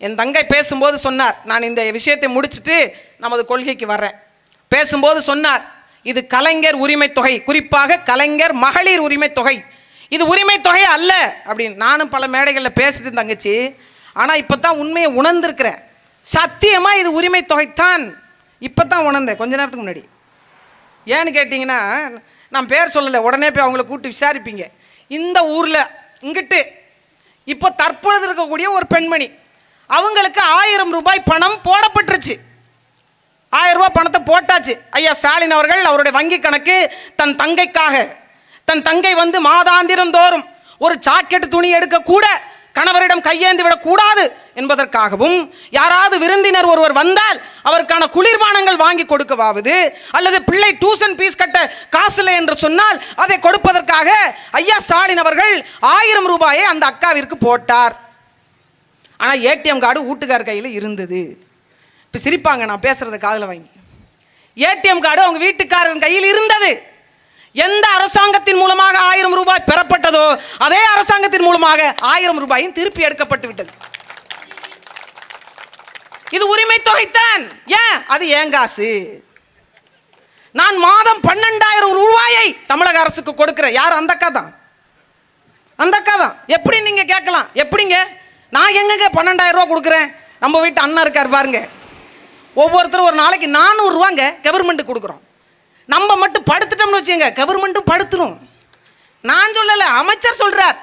என் தங்கை பேசும்போது சொன்னார், நான் இந்த விஷயத்தை முடிச்சுட்டு நமது கொள்கைக்கு வர்றேன். பேசும்போது சொன்னார், இது கலைஞர் உரிமை தொகை, குறிப்பாக கலைஞர் மகளிர் உரிமை தொகை, இது உரிமை தொகை அல்ல அப்படின்னு. நானும் பல மேடைகளில் பேசிட்டு தங்கச்சி, ஆனால் இப்போ தான் உண்மையை உணர்ந்திருக்கிறேன். சத்தியமாக இது உரிமை தொகைத்தான். இப்போ தான் உணர்ந்தேன், கொஞ்ச நேரத்துக்கு முன்னாடி. ஏன்னு கேட்டிங்கன்னா, நான் பேர் சொல்லலை, உடனே போய் அவங்கள கூப்பிட்டு விசாரிப்பீங்க. இந்த ஊரில் இங்கிட்டு இப்போ தற்பொழுது இருக்கக்கூடிய ஒரு பெண்மணி, அவங்களுக்கு 1000 ரூபாய் பணம் போடப்பட்டுருச்சு. 1000 ரூபாய் பணத்தை போட்டாச்சு. ஐயா ஸ்டாலின் அவர்கள் அவருடைய வங்கி கணக்கு தன் தங்கைக்காக, தன் தங்கை வந்து மாதாந்திரம் தோறும் ஒரு ஜாக்கெட் துணி எடுக்க கூட கணவரிடம் கையேந்தி விடக்கூடாது என்பதற்காகவும், யாராவது விருந்தினர் ஒருவர் வந்தால் அவருக்கான குளிர்பானங்கள் வாங்கி கொடுக்கவாவது, அல்லது பிள்ளை டியூஷன் ஃபீஸ் கட்ட காசு இல்லை என்று சொன்னால் அதை கொடுப்பதற்காக ஐயா ஸ்டாலின் அவர்கள் 1000 ரூபாயை அந்த அக்காவிற்கு போட்டார். ஆனால் ஏடிஎம் கார்டு வீட்டுக்கார் கையில் இருந்தது. இப்போ சிரிப்பாங்க நான் பேசுகிறத காதில் வாங்கி. ஏடிஎம் கார்டு அவங்க வீட்டுக்காரன் கையில் இருந்தது. எந்த அரசாங்கத்தின் மூலமாக 1000 ரூபாய் பெறப்பட்டதோ அதே அரசாங்கத்தின் மூலமாக 1000 ரூபாயும் திருப்பி எடுக்கப்பட்டு விட்டது. இது உரிமை தொகைத்தான். ஏன்? அது ஏன் காசு. நான் மாதம் 12,000 ரூபாயை தமிழக அரசுக்கு கொடுக்கிறேன். யார்? அந்த அக்கா தான். அந்த அக்கா தான். எப்படி நீங்க கேட்கலாம், எப்படிங்க நான் எங்கங்க 12,000 ரூபா கொடுக்குறேன்? நம்ம வீட்டு அண்ணன் இருக்கார் பாருங்க, ஒவ்வொருத்தரும் ஒரு நாளைக்கு 400 ரூபாங்க கவர்மெண்ட் கொடுக்குறோம். நம்ம மட்டும் படுத்துட்டோம்னு வச்சுங்க, கவர்மெண்ட்டும் படுத்துரும். நான் சொல்லல, அமைச்சர் சொல்றார்.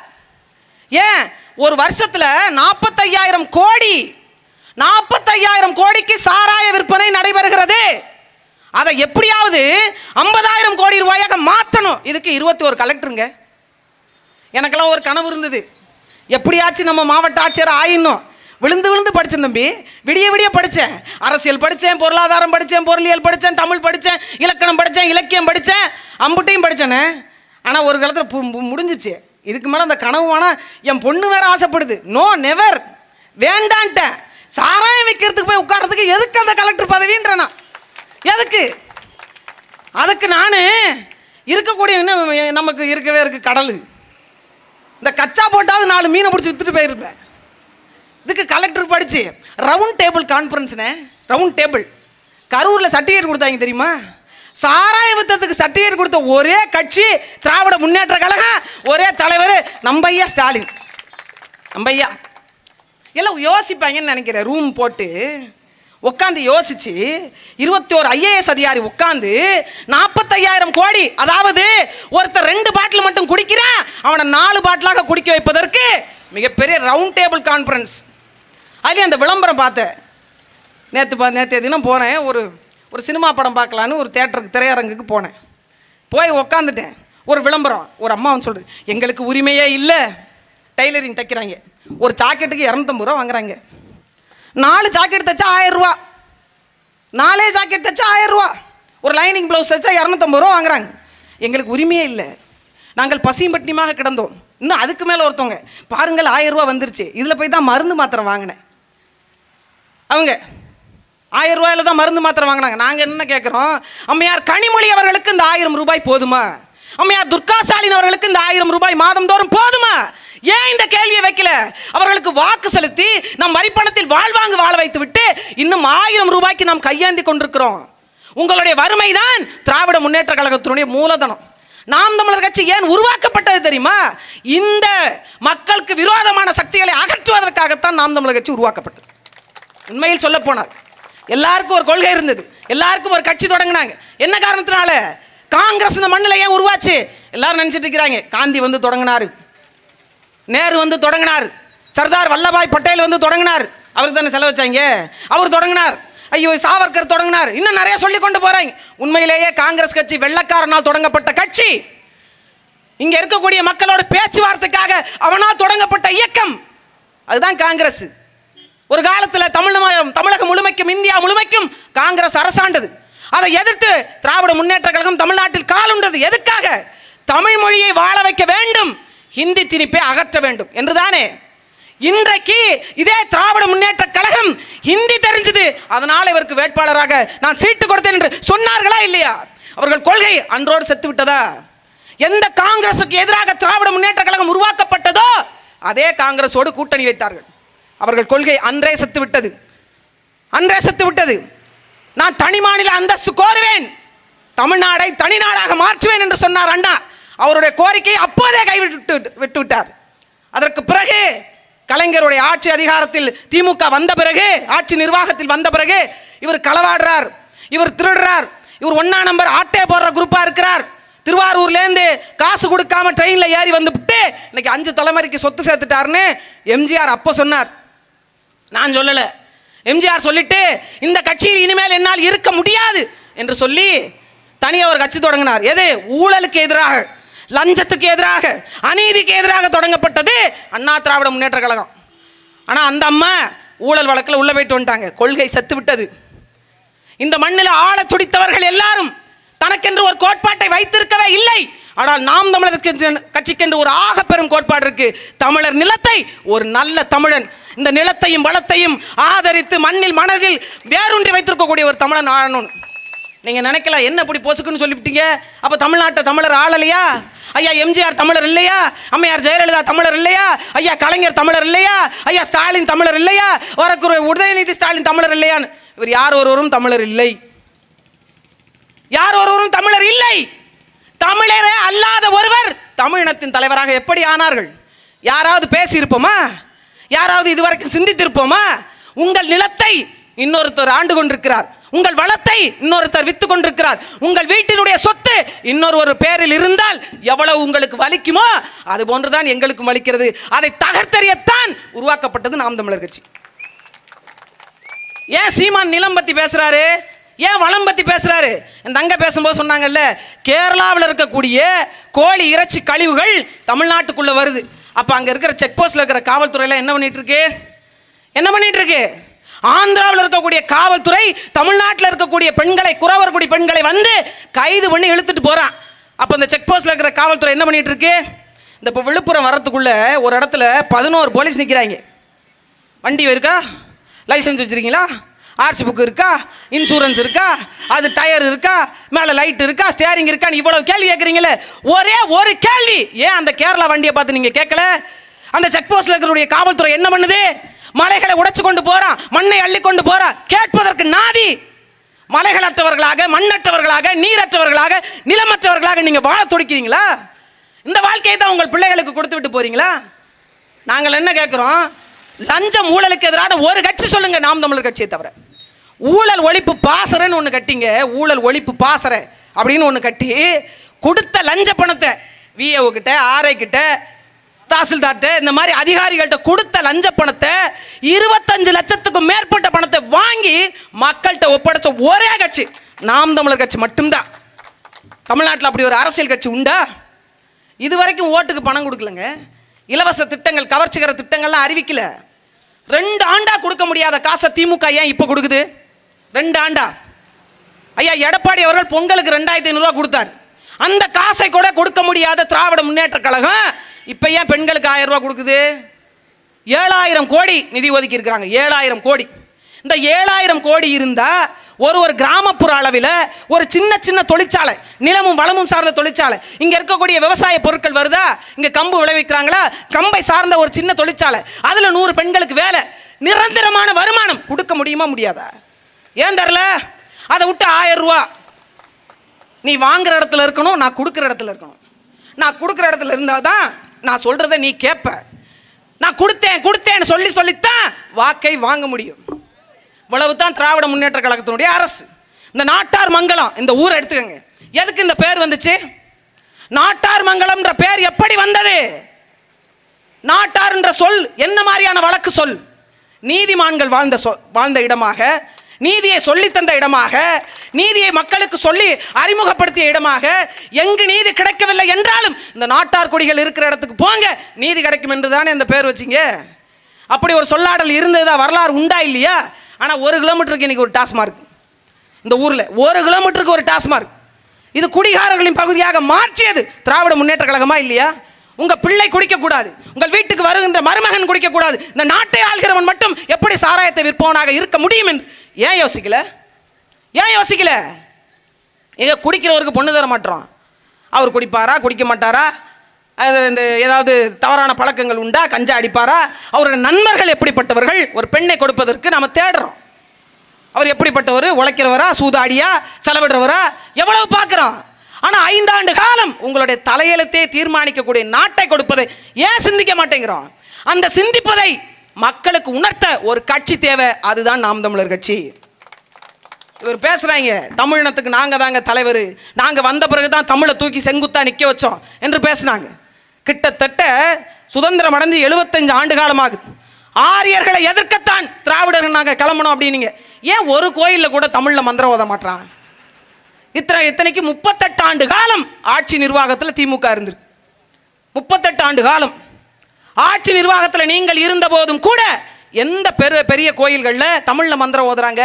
ஏன்? ஒரு வருஷத்துல 45,000 கோடி, 45,000 கோடிக்கு சாராய விற்பனை நடைபெறுகிறது. அதை எப்படியாவது 50,000 கோடி ரூபாயாக மாற்றணும். இதுக்கு 21 கலெக்டருங்க. எனக்கெல்லாம் ஒரு கனவு இருந்தது, எப்படியாச்சும் நம்ம மாவட்ட ஆட்சியர் ஆயிடணும். விழுந்து விழுந்து படித்தேன் தம்பி, விடிய விடிய படித்தேன். அரசியல் படித்தேன், பொருளாதாரம் படித்தேன், பொருளியல் படித்தேன், தமிழ் படித்தேன், இலக்கணம் படித்தேன், இலக்கியம் படித்தேன், அம்புட்டையும் படித்தேனே. ஆனால் ஒரு காலத்தில் முடிஞ்சிச்சு. இதுக்கு மேலே அந்த கனவு வேணா, என் பொண்ணு வேற ஆசைப்படுது. No never, வேண்டான்ட்டேன். சாராயம் வைக்கிறதுக்கு போய் உட்கார்றதுக்கு எதுக்கு அந்த கலெக்டர் பதவின்றேனா? எதுக்கு? அதுக்கு நான் இருக்கக்கூடிய நமக்கு இருக்கவே இருக்கு கடல். இந்த கச்சா போட்டாவது 4 மீனை பிடிச்சி வித்துட்டு போயிருப்பேன். இதுக்கு கலெக்டர் படிச்சு ரவுண்ட் டேபிள் கான்ஃபரன்ஸ்னே, ரவுண்ட் டேபிள் கரூரில் சர்டிஃபிகேட் கொடுத்தாங்க தெரியுமா? சாராய வித்தத்துக்கு சர்டிஃபிகேட் கொடுத்த ஒரே கட்சி திராவிட முன்னேற்ற கழகம், ஒரே தலைவர் நம்ம ஐயா ஸ்டாலின். நம்ம ஐயா எல்லாம் யோசிப்பாங்கன்னு நினைக்கிறேன். ரூம் போட்டு உட்காந்து யோசிச்சு 21 IAS அதிகாரி உட்காந்து 45,000 கோடி, அதாவது ஒருத்தர் 2 பாட்டில் மட்டும் குடிக்கிறான், அவனை 4 பாட்டிலாக குடிக்க வைப்பதற்கு மிகப்பெரிய ரவுண்ட் டேபிள் கான்ஃபரன்ஸ். அதுலேயும் அந்த விளம்பரம் பார்த்தேன். நேற்று தினம் போனேன், ஒரு சினிமா படம் பார்க்கலான்னு ஒரு தேட்டருக்கு, திரையரங்குக்கு போனேன். போய் உக்காந்துட்டேன். ஒரு விளம்பரம், ஒரு அம்மா வந்து சொல்லுது, எங்களுக்கு உரிமையே இல்லை, டைலரிங் தைக்கிறாங்க, ஒரு ஜாக்கெட்டுக்கு 250 ரூபா வாங்குறாங்க, 4 ஜாக்கெட் தைச்சா 1000 ரூபா, 4 ஜாக்கெட் தைச்சா 1000 ரூபா, ஒரு லைனிங் ப்ளவுஸ் தைச்சா 250 ரூபா வாங்குறாங்க. எங்களுக்கு உரிமையே இல்லை, நாங்கள் பசியும் பட்டினியாக கிடந்தோம். இன்னும் அதுக்கு மேலே ஒருத்தவங்க பாருங்கள் 1000 ரூபா வந்துருச்சு, இதில் போய் தான் மருந்து மாத்திரை வாங்கினேன். அவங்க 1000 ரூபாயில தான் மருந்து மாத்திரை வாங்கினாங்க. நாங்கள் என்ன கேட்குறோம், அம்மையார் கனிமொழி அவர்களுக்கு இந்த 1000 ரூபாய் போதுமா? அம்மையார் துர்கா ஸ்டாலின் அவர்களுக்கு இந்த 1000 ரூபாய் மாதந்தோறும் போதுமா? ஏன் இந்த கேள்வியை வைக்கல? அவர்களுக்கு வாக்கு செலுத்தி நம் வரிப்பணத்தில் வாழ்வாங்கு வாழ வைத்து விட்டு இன்னும் 1000 ரூபாய்க்கு நாம் கையேந்தி கொண்டிருக்கிறோம். உங்களுடைய வறுமை தான் திராவிட முன்னேற்ற கழகத்தினுடைய மூலதனம். நாம் தமிழர் கட்சி ஏன் உருவாக்கப்பட்டது தெரியுமா? இந்த மக்களுக்கு விரோதமான சக்திகளை அகற்றுவதற்காகத்தான் நாம் தமிழர் கட்சி உருவாக்கப்பட்டது. உண்மையில் சொல்ல போனால் எல்லாருக்கும் ஒரு கொள்கை இருந்தது, எல்லாருக்கும் ஒரு கட்சி தொடங்கினாங்க. என்ன காரணத்தினால? காங்கிரஸ் இந்த மண்ணில் ஏன் உருவாச்சு? எல்லாரும் நினைச்சிட்டு இருக்கிறாங்க, காந்தி வந்து தொடங்கினாரு, நேரு வந்து தொடங்கினார், சர்தார் வல்லபாய் பட்டேல் வந்து தொடங்கினார், அவருக்கு தானே செலவு வச்சாங்க, அவர் தொடங்கினார், ஐயோ சாவர்கர் தொடங்கினார், இன்னும் நிறைய சொல்லி கொண்டு போறாங்க. உண்மையிலேயே காங்கிரஸ் கட்சி வெள்ளைக்காரனால் தொடங்கப்பட்ட கட்சி. இங்க இருக்கக்கூடிய மக்களோட பேச்சுவார்த்தைக்காக அவனால் தொடங்கப்பட்ட இயக்கம், அதுதான் காங்கிரஸ். ஒரு காலத்தில் தமிழகம் முழுமைக்கும் இந்தியா முழுமைக்கும் காங்கிரஸ் அரசாண்டது. அதை எதிர்த்து திராவிட முன்னேற்ற கழகம் தமிழ்நாட்டில் காலுண்டது. எதுக்காக? தமிழ் மொழியை வாழ வைக்க வேண்டும், ஹிந்தி திணிப்பை அகற்ற வேண்டும் என்றுதானே. இன்றைக்கு இதே திராவிட முன்னேற்ற கழகம் ஹிந்தி தெரிஞ்சது, அதனால இவருக்கு வேட்பாளராக நான் சீட்டு கொடுத்தேன் என்று சொன்னார்களா இல்லையா? அவர்கள் கொள்கை அன்றோடு செத்து விட்டதா? எந்த காங்கிரசுக்கு எதிராக திராவிட முன்னேற்ற கழகம் உருவாக்கப்பட்டதோ அதே காங்கிரஸோடு கூட்டணி வைத்தார்கள். அவர்கள் கொள்கை அன்றே செத்து விட்டது, அன்றே செத்து விட்டது. நான் தனி மாநில அந்தஸ்து கோருவேன், தமிழ்நாடை தனிநாடாக மாற்றுவேன் என்று சொன்னார் அண்ணா. அவருடைய கோரிக்கையை அப்போதே விட்டு விட்டார். அதற்கு பிறகு கலைஞருடைய ஆட்சி அதிகாரத்தில் திமுக வந்த பிறகு, ஆட்சி நிர்வாகத்தில் வந்த பிறகு இவர் களவாடுறார், இவர் திருடுறார், இவர் 1 நம்பர் ஆட்டே போடுற குரூப்பா இருக்கிறார். திருவாரூர்லேருந்து காசு கொடுக்காம ட்ரெயினில் ஏறி வந்துவிட்டு இன்னைக்கு 5 தலைமுறைக்கு சொத்து சேர்த்துட்டாருன்னு எம்ஜிஆர் அப்போ சொன்னார், நான் சொல்லலை. எம்ஜிஆர் சொல்லிட்டு இந்த கட்சியில் இனிமேல் என்னால் இருக்க முடியாது என்று சொல்லி தனியாக ஒரு கட்சி தொடங்கினார். எது? ஊழலுக்கு எதிராக, லஞ்சத்துக்கு எதிராக, அநீதிக்கு எதிராக தொடங்கப்பட்டது அண்ணா திராவிட முன்னேற்ற கழகம். ஆனால் அந்த அம்மா ஊழல் வழக்கில் உள்ள போயிட்டு வந்துட்டாங்க. கொள்கை செத்து விட்டது. இந்த மண்ணில் ஆள துடித்தவர்கள் எல்லாரும் தனக்கென்று ஒரு கோட்பாட்டை வைத்திருக்கவே இல்லை. ஆனால் நாம் தமிழர் கட்சிக்கென்று ஒரு ஆக பெரும் கோட்பாடு இருக்கு. தமிழர் நிலத்தை ஒரு நல்ல தமிழன் இந்த நிலத்தையும் வளத்தையும் ஆதரித்து மண்ணில் மனதில் வேரூன்றி வைத்திருக்கக்கூடிய ஒரு தமிழன் ஆளணும். நீங்க நினைக்கலாம், என்ன இப்படி பொசுக்குன்னு சொல்லிவிட்டீங்க, அப்ப தமிழ்நாட்டை தமிழர் ஆளலையா? ஐயா எம்ஜிஆர் தமிழர் இல்லையா? அம்மையார் ஜெயலலிதா தமிழர் இல்லையா? ஐயா கலைஞர் தமிழர் இல்லையா? ஐயா ஸ்டாலின் தமிழர் இல்லையா? வரக்கூடிய உதயநிதி ஸ்டாலின் தமிழர் இல்லையான்னு. இவர் யார் ஒருவரும் தமிழர் இல்லை, யார் ஒருவரும் தமிழர் இல்லை. தமிழரே அல்லாத ஒருவர் தமிழினத்தின் தலைவராக எப்படி ஆனார்கள்? யாராவது பேசியிருப்போமா? யாராவது இதுவரைக்கும் சிந்தித்திருப்போமா? உங்கள் நிலத்தை இன்னொருத்தர் ஆண்டு கொண்டிருக்கிறார், உங்கள் வளத்தை இன்னொருத்தர் வித்து கொண்டிருக்கிறார், உங்கள் வீட்டினுடைய சொத்து இன்னொரு பேரில் இருந்தால் எவ்வளவு உங்களுக்கு வலிக்குமோ அது போன்றுதான் எங்களுக்கும் வலிக்கிறது. அதை தகர்த்தெறியத்தான் உருவாக்கப்பட்டது நாம் தமிழர் கட்சி. ஏன் சீமான் நிலம் பத்தி பேசுறாரு, ஏன் வளம் பத்தி பேசுறாரு? என் தங்க பேசும்போது சொன்னாங்கல்ல, கேரளாவில் இருக்கக்கூடிய கோழி இறைச்சி கழிவுகள் தமிழ்நாட்டுக்குள்ள வருது. அப்ப அங்க இருக்கிற செக் போஸ்ட்ல இருக்கிற காவல்துறையில என்ன பண்ணிட்டு இருக்கு? என்ன பண்ணிட்டு இருக்கு? ஆந்திராவில் இருக்கக்கூடிய காவல்துறை தமிழ்நாட்டில் இருக்கக்கூடிய பெண்களை, குறவர்குடி பெண்களை வந்து கைது பண்ணி இழுத்துட்டு போறான். அப்ப இந்த செக் போஸ்ட்ல இருக்கிற காவல்துறை என்ன பண்ணிட்டு இருக்கு? இந்த இப்போ விழுப்புரம் வரத்துக்குள்ள ஒரு இடத்துல 11 போலீஸ் நிற்கிறாங்க. வண்டி இருக்கா, லைசன்ஸ் வச்சிருக்கீங்களா, ஆர்சி புக் இருக்கா, இன்சூரன்ஸ் இருக்கா, அது டயர் இருக்கா, மேலே லைட் இருக்கா, ஸ்டேரிங் இருக்கா, இவ்வளவு கேள்வி கேட்குறீங்களே. ஒரே ஒரு கேள்வி, ஏன் அந்த கேரளா வண்டியை பார்த்து நீங்க கேட்கல? அந்த செக் போஸ்ட்ல இருக்கக்கூடிய காவல்துறை என்ன பண்ணுது? மலைகளை உடைச்சு கொண்டு போறான், மண்ணை அள்ளி கொண்டு போறான். கேட்பதற்கு நாதி. மலைகளற்றவர்களாக, மண்ணற்றவர்களாக, நீரற்றவர்களாக, நிலமற்றவர்களாக நீங்க வாழ துடிக்கிறீங்களா? இந்த வாழ்க்கையை தான் உங்கள் பிள்ளைகளுக்கு கொடுத்து விட்டு போறீங்களா? நாங்கள் என்ன கேட்கிறோம்? லஞ்சம் ஊழலுக்கு எதிரான ஒரு கட்சி சொல்லுங்க, நாம் தமிழர் கட்சியை தவிர. ஊழல் ஒழிப்பு பாசறைன்னு ஒன்று கட்டிங்க, ஊழல் ஒழிப்பு பாசறை அப்படின்னு ஒன்று கட்டி கொடுத்த லஞ்ச பணத்தை விஏஓ கிட்ட, ஆர்ஐ கிட்ட, தாசில்தார்ட்ட, இந்த மாதிரி அதிகாரிகள்கிட்ட கொடுத்த லஞ்ச பணத்தை 25 லட்சத்துக்கும் மேற்பட்ட பணத்தை வாங்கி மக்கள்கிட்ட ஒப்படைச்ச ஒரே கட்சி நாம் தமிழர் கட்சி மட்டும்தான். தமிழ்நாட்டில் அப்படி ஒரு அரசியல் கட்சி உண்டா? இதுவரைக்கும் ஓட்டுக்கு பணம் கொடுக்கலங்க. இலவச திட்டங்கள், கவர்ச்சிகர திட்டங்கள்லாம் அறிவிக்கல. 2 ஆண்டா கொடுக்க முடியாத காசை திமுக ஏன் இப்போ கொடுக்குது? 2 ஆண்டா. ஐயா எடப்பாடி அவர்கள் பொங்கலுக்கு 2500 ரூபா கொடுத்தார். அந்த காசை கூட கொடுக்க முடியாத திராவிட முன்னேற்ற கழகம் இப்போ ஏன் பெண்களுக்கு 1000 ரூபா கொடுக்குது? 7000 கோடி நிதி ஒதுக்கி இருக்கிறாங்க. 7000 கோடி. இந்த 7000 கோடி இருந்தா ஒரு கிராமப்புற அளவில் ஒரு சின்ன தொழிற்சாலை, நிலமும் வளமும் சார்ந்த தொழிற்சாலை, இங்க இருக்கக்கூடிய விவசாய பொருட்கள் வருதா, இங்க கம்பு விளைவிக்கிறாங்களா, கம்பை சார்ந்த ஒரு சின்ன தொழிற்சாலை, அதுல 100 பெண்களுக்கு வேலை, நிரந்தரமான வருமானம் கொடுக்க முடியுமா? முடியாதா? ஏன் தரல? அதை விட்டு 1000 ரூபா நீ வாங்குற இடத்துல இருக்கணும், நான் கொடுக்குற இடத்துல இருக்கணும். நான் கொடுக்குற இடத்துல இருந்தாதான் நான் சொல்றதை நீ கேட்ப. நான் கொடுத்தேன்னு சொல்லித்தான் வாக்கை வாங்க முடியும். இவ்வளவுதான் திராவிட முன்னேற்ற கழகத்தினுடைய அரசு. இந்த நாட்டார் மங்கலம், இந்த ஊரை எடுத்துக்கங்க. எதுக்கு இந்த பேர் வந்துச்சு? நாட்டார் மங்கலம்ன்ற பேர் எப்படி வந்தது? நாட்டார் என்ற சொல் என்ன மாதிரியான வழக்கு சொல்? நீதிமான்கள் வாழ்ந்த இடமாக, நீதியை சொல்லி தந்த இடமாக, நீதியை மக்களுக்கு சொல்லி அறிமுகப்படுத்திய இடமாக, எங்கு நீதி கிடைக்கவில்லை என்றாலும் இந்த நாட்டார் குடிகள் இருக்கிற இடத்துக்கு போங்க, நீதி கிடைக்கும் என்று தானே இந்த பேர் வச்சிங்க. அப்படி ஒரு சொல்லாடல் இருந்ததா? வரலாறு உண்டா இல்லையா? ஆனால் 1 கிலோமீட்டருக்கு இன்னைக்கு ஒரு டாஸ்மார்க், இந்த ஊரில் 1 கிலோமீட்டருக்கு ஒரு டாஸ்மார்க். இது குடிகாரர்களின் பகுதியாக மாற்றியது திராவிட முன்னேற்ற கழகமா இல்லையா? உங்க பிள்ளை குடிக்கக்கூடாது, உங்கள் வீட்டுக்கு வருகின்ற மருமகன் குடிக்கக்கூடாது, இந்த நாட்டை ஆள்கிறவன் மட்டும் எப்படி சாராயத்தை விற்பவனாக இருக்க முடியும் என்று ஏன் யோசிக்கல? ஏன் யோசிக்கல? எங்க குடிக்கிறவருக்கு பொண்ணு தர மாட்டோம், அவர் குடிப்பாரா குடிக்க மாட்டாரா? இந்த ஏதாவது தவறான பழக்கங்கள் உண்டா, கஞ்சா அடிப்பாரா, அவருடைய நண்பர்கள் எப்படிப்பட்டவர்கள், ஒரு பெண்ணை கொடுப்பதற்கு நாம் தேடுறோம். அவர் எப்படிப்பட்டவர், உழைக்கிறவரா, சூதாடியா, செலவிடுறவரா, எவ்வளவு பார்க்குறோம். ஆனால் 5 ஆண்டு காலம் உங்களுடைய தலையெழுத்தே தீர்மானிக்கக்கூடிய நாட்டை கொடுப்பதை ஏன் சிந்திக்க மாட்டேங்கிறோம்? அந்த சிந்திப்பதை மக்களுக்கு உணர்த்த ஒரு கட்சி தேவை, அதுதான் நாம் தமிழர் கட்சி. இவர் பேசுகிறாங்க, தமிழினத்துக்கு நாங்கள் தாங்க தலைவர், நாங்கள் வந்த பிறகு தான் தமிழை தூக்கி செங்குத்தா நிற்க வச்சோம் என்று பேசினாங்க. கிட்டத்தட்ட சுதந்திரம் அடைந்து 75 ஆண்டு காலமாகுது. ஆரியர்களை எதிர்க்கத்தான் திராவிடர்கள் நாங்கள் கிளம்பணும் அப்படின்னீங்க. ஏன் ஒரு கோயிலில் கூட தமிழில் மந்திரம் ஓத மாட்டான்? இத்தனைக்கு 38 ஆண்டு காலம் ஆட்சி நிர்வாகத்தில் திமுக இருந்திருக்கு. 38 ஆண்டு காலம் ஆட்சி நிர்வாகத்தில் நீங்கள் இருந்த போதும் கூட எந்த பெரிய கோயில்களில் தமிழில் மந்திரம் ஓதுறாங்க?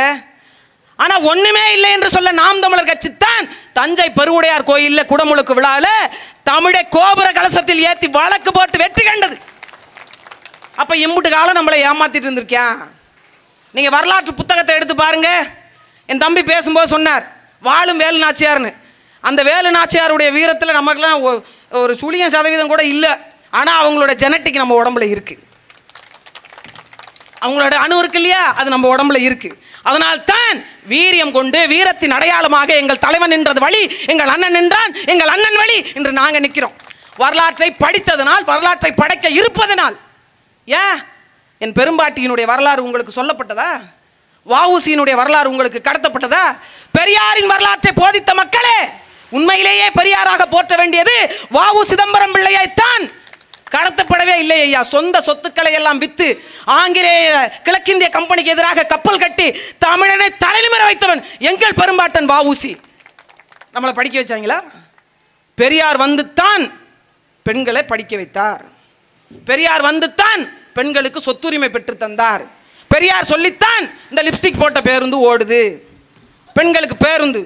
ஆனால் ஒன்றுமே இல்லை என்று சொல்ல நாம் தமிழர் கட்சி தான் தஞ்சை பெருவுடையார் கோயிலில் குடமுழுக்கு விழாவில் தமிழை கோபுர கலசத்தில் ஏற்றி வழக்கு போட்டு வெற்றி கண்டது. அப்போ இம்புட்டு காலம் நம்மளை ஏமாத்திட்டு இருந்திருக்கியா? நீங்கள் வரலாற்று புத்தகத்தை எடுத்து பாருங்க. என் தம்பி பேசும்போது சொன்னார் வாழும் வேலு நாச்சியார்னு. அந்த வேலு நாச்சியாருடைய வீரத்தில் நமக்குலாம் ஒரு 0% கூட இல்லை. ஆனால் அவங்களோட ஜெனட்டிக் நம்ம உடம்புல இருக்கு, அவங்களோட அணு இருக்கு இல்லையா, அது நம்ம உடம்புல இருக்கு. அதனால் தான் வீரியம் கொண்டு வீரத்தின் அடையாளமாக எங்கள் தலைவன் நின்றது வழி, எங்கள் அண்ணன் நின்றான், எங்கள் அண்ணன் வழி என்று நாங்கள் நிற்கிறோம். வரலாற்றை படித்ததனால், வரலாற்றை படைக்க இருப்பதனால். ஏன் என் பெரும்பாட்டியினுடைய வரலாறு உங்களுக்கு சொல்லப்பட்டதா? வஉசியினுடைய வரலாறு உங்களுக்கு கடத்தப்பட்டதா? பெரியாரின் வரலாற்றை போதித்த மக்களே, உண்மையிலேயே பெரியாராக போற்ற வேண்டியது வஉ சிதம்பரம் பிள்ளையைத்தான். கடத்தப்படவே இல்லை ஐயா. சொந்த சொத்துக்களை எல்லாம் வித்து ஆங்கிலேய கிழக்கிந்திய கம்பெனிக்கு எதிராக கப்பல் கட்டி தமிழனை தலைநிமிர வைத்தவன் எங்கள் பெரும்பாட்டன் வஉசி. நம்மளை படிக்க வச்சாங்களா? பெரியார் வந்துத்தான் பெண்களை படிக்க வைத்தார். பெரியார் வந்துத்தான் பெண்களுக்கு சொத்துரிமை பெற்று தந்தார். பெரியார் சொல்லித்தான் இந்த லிப்ஸ்டிக் போட்ட பேருந்து ஓடுது. பெண்களுக்கு பேருந்து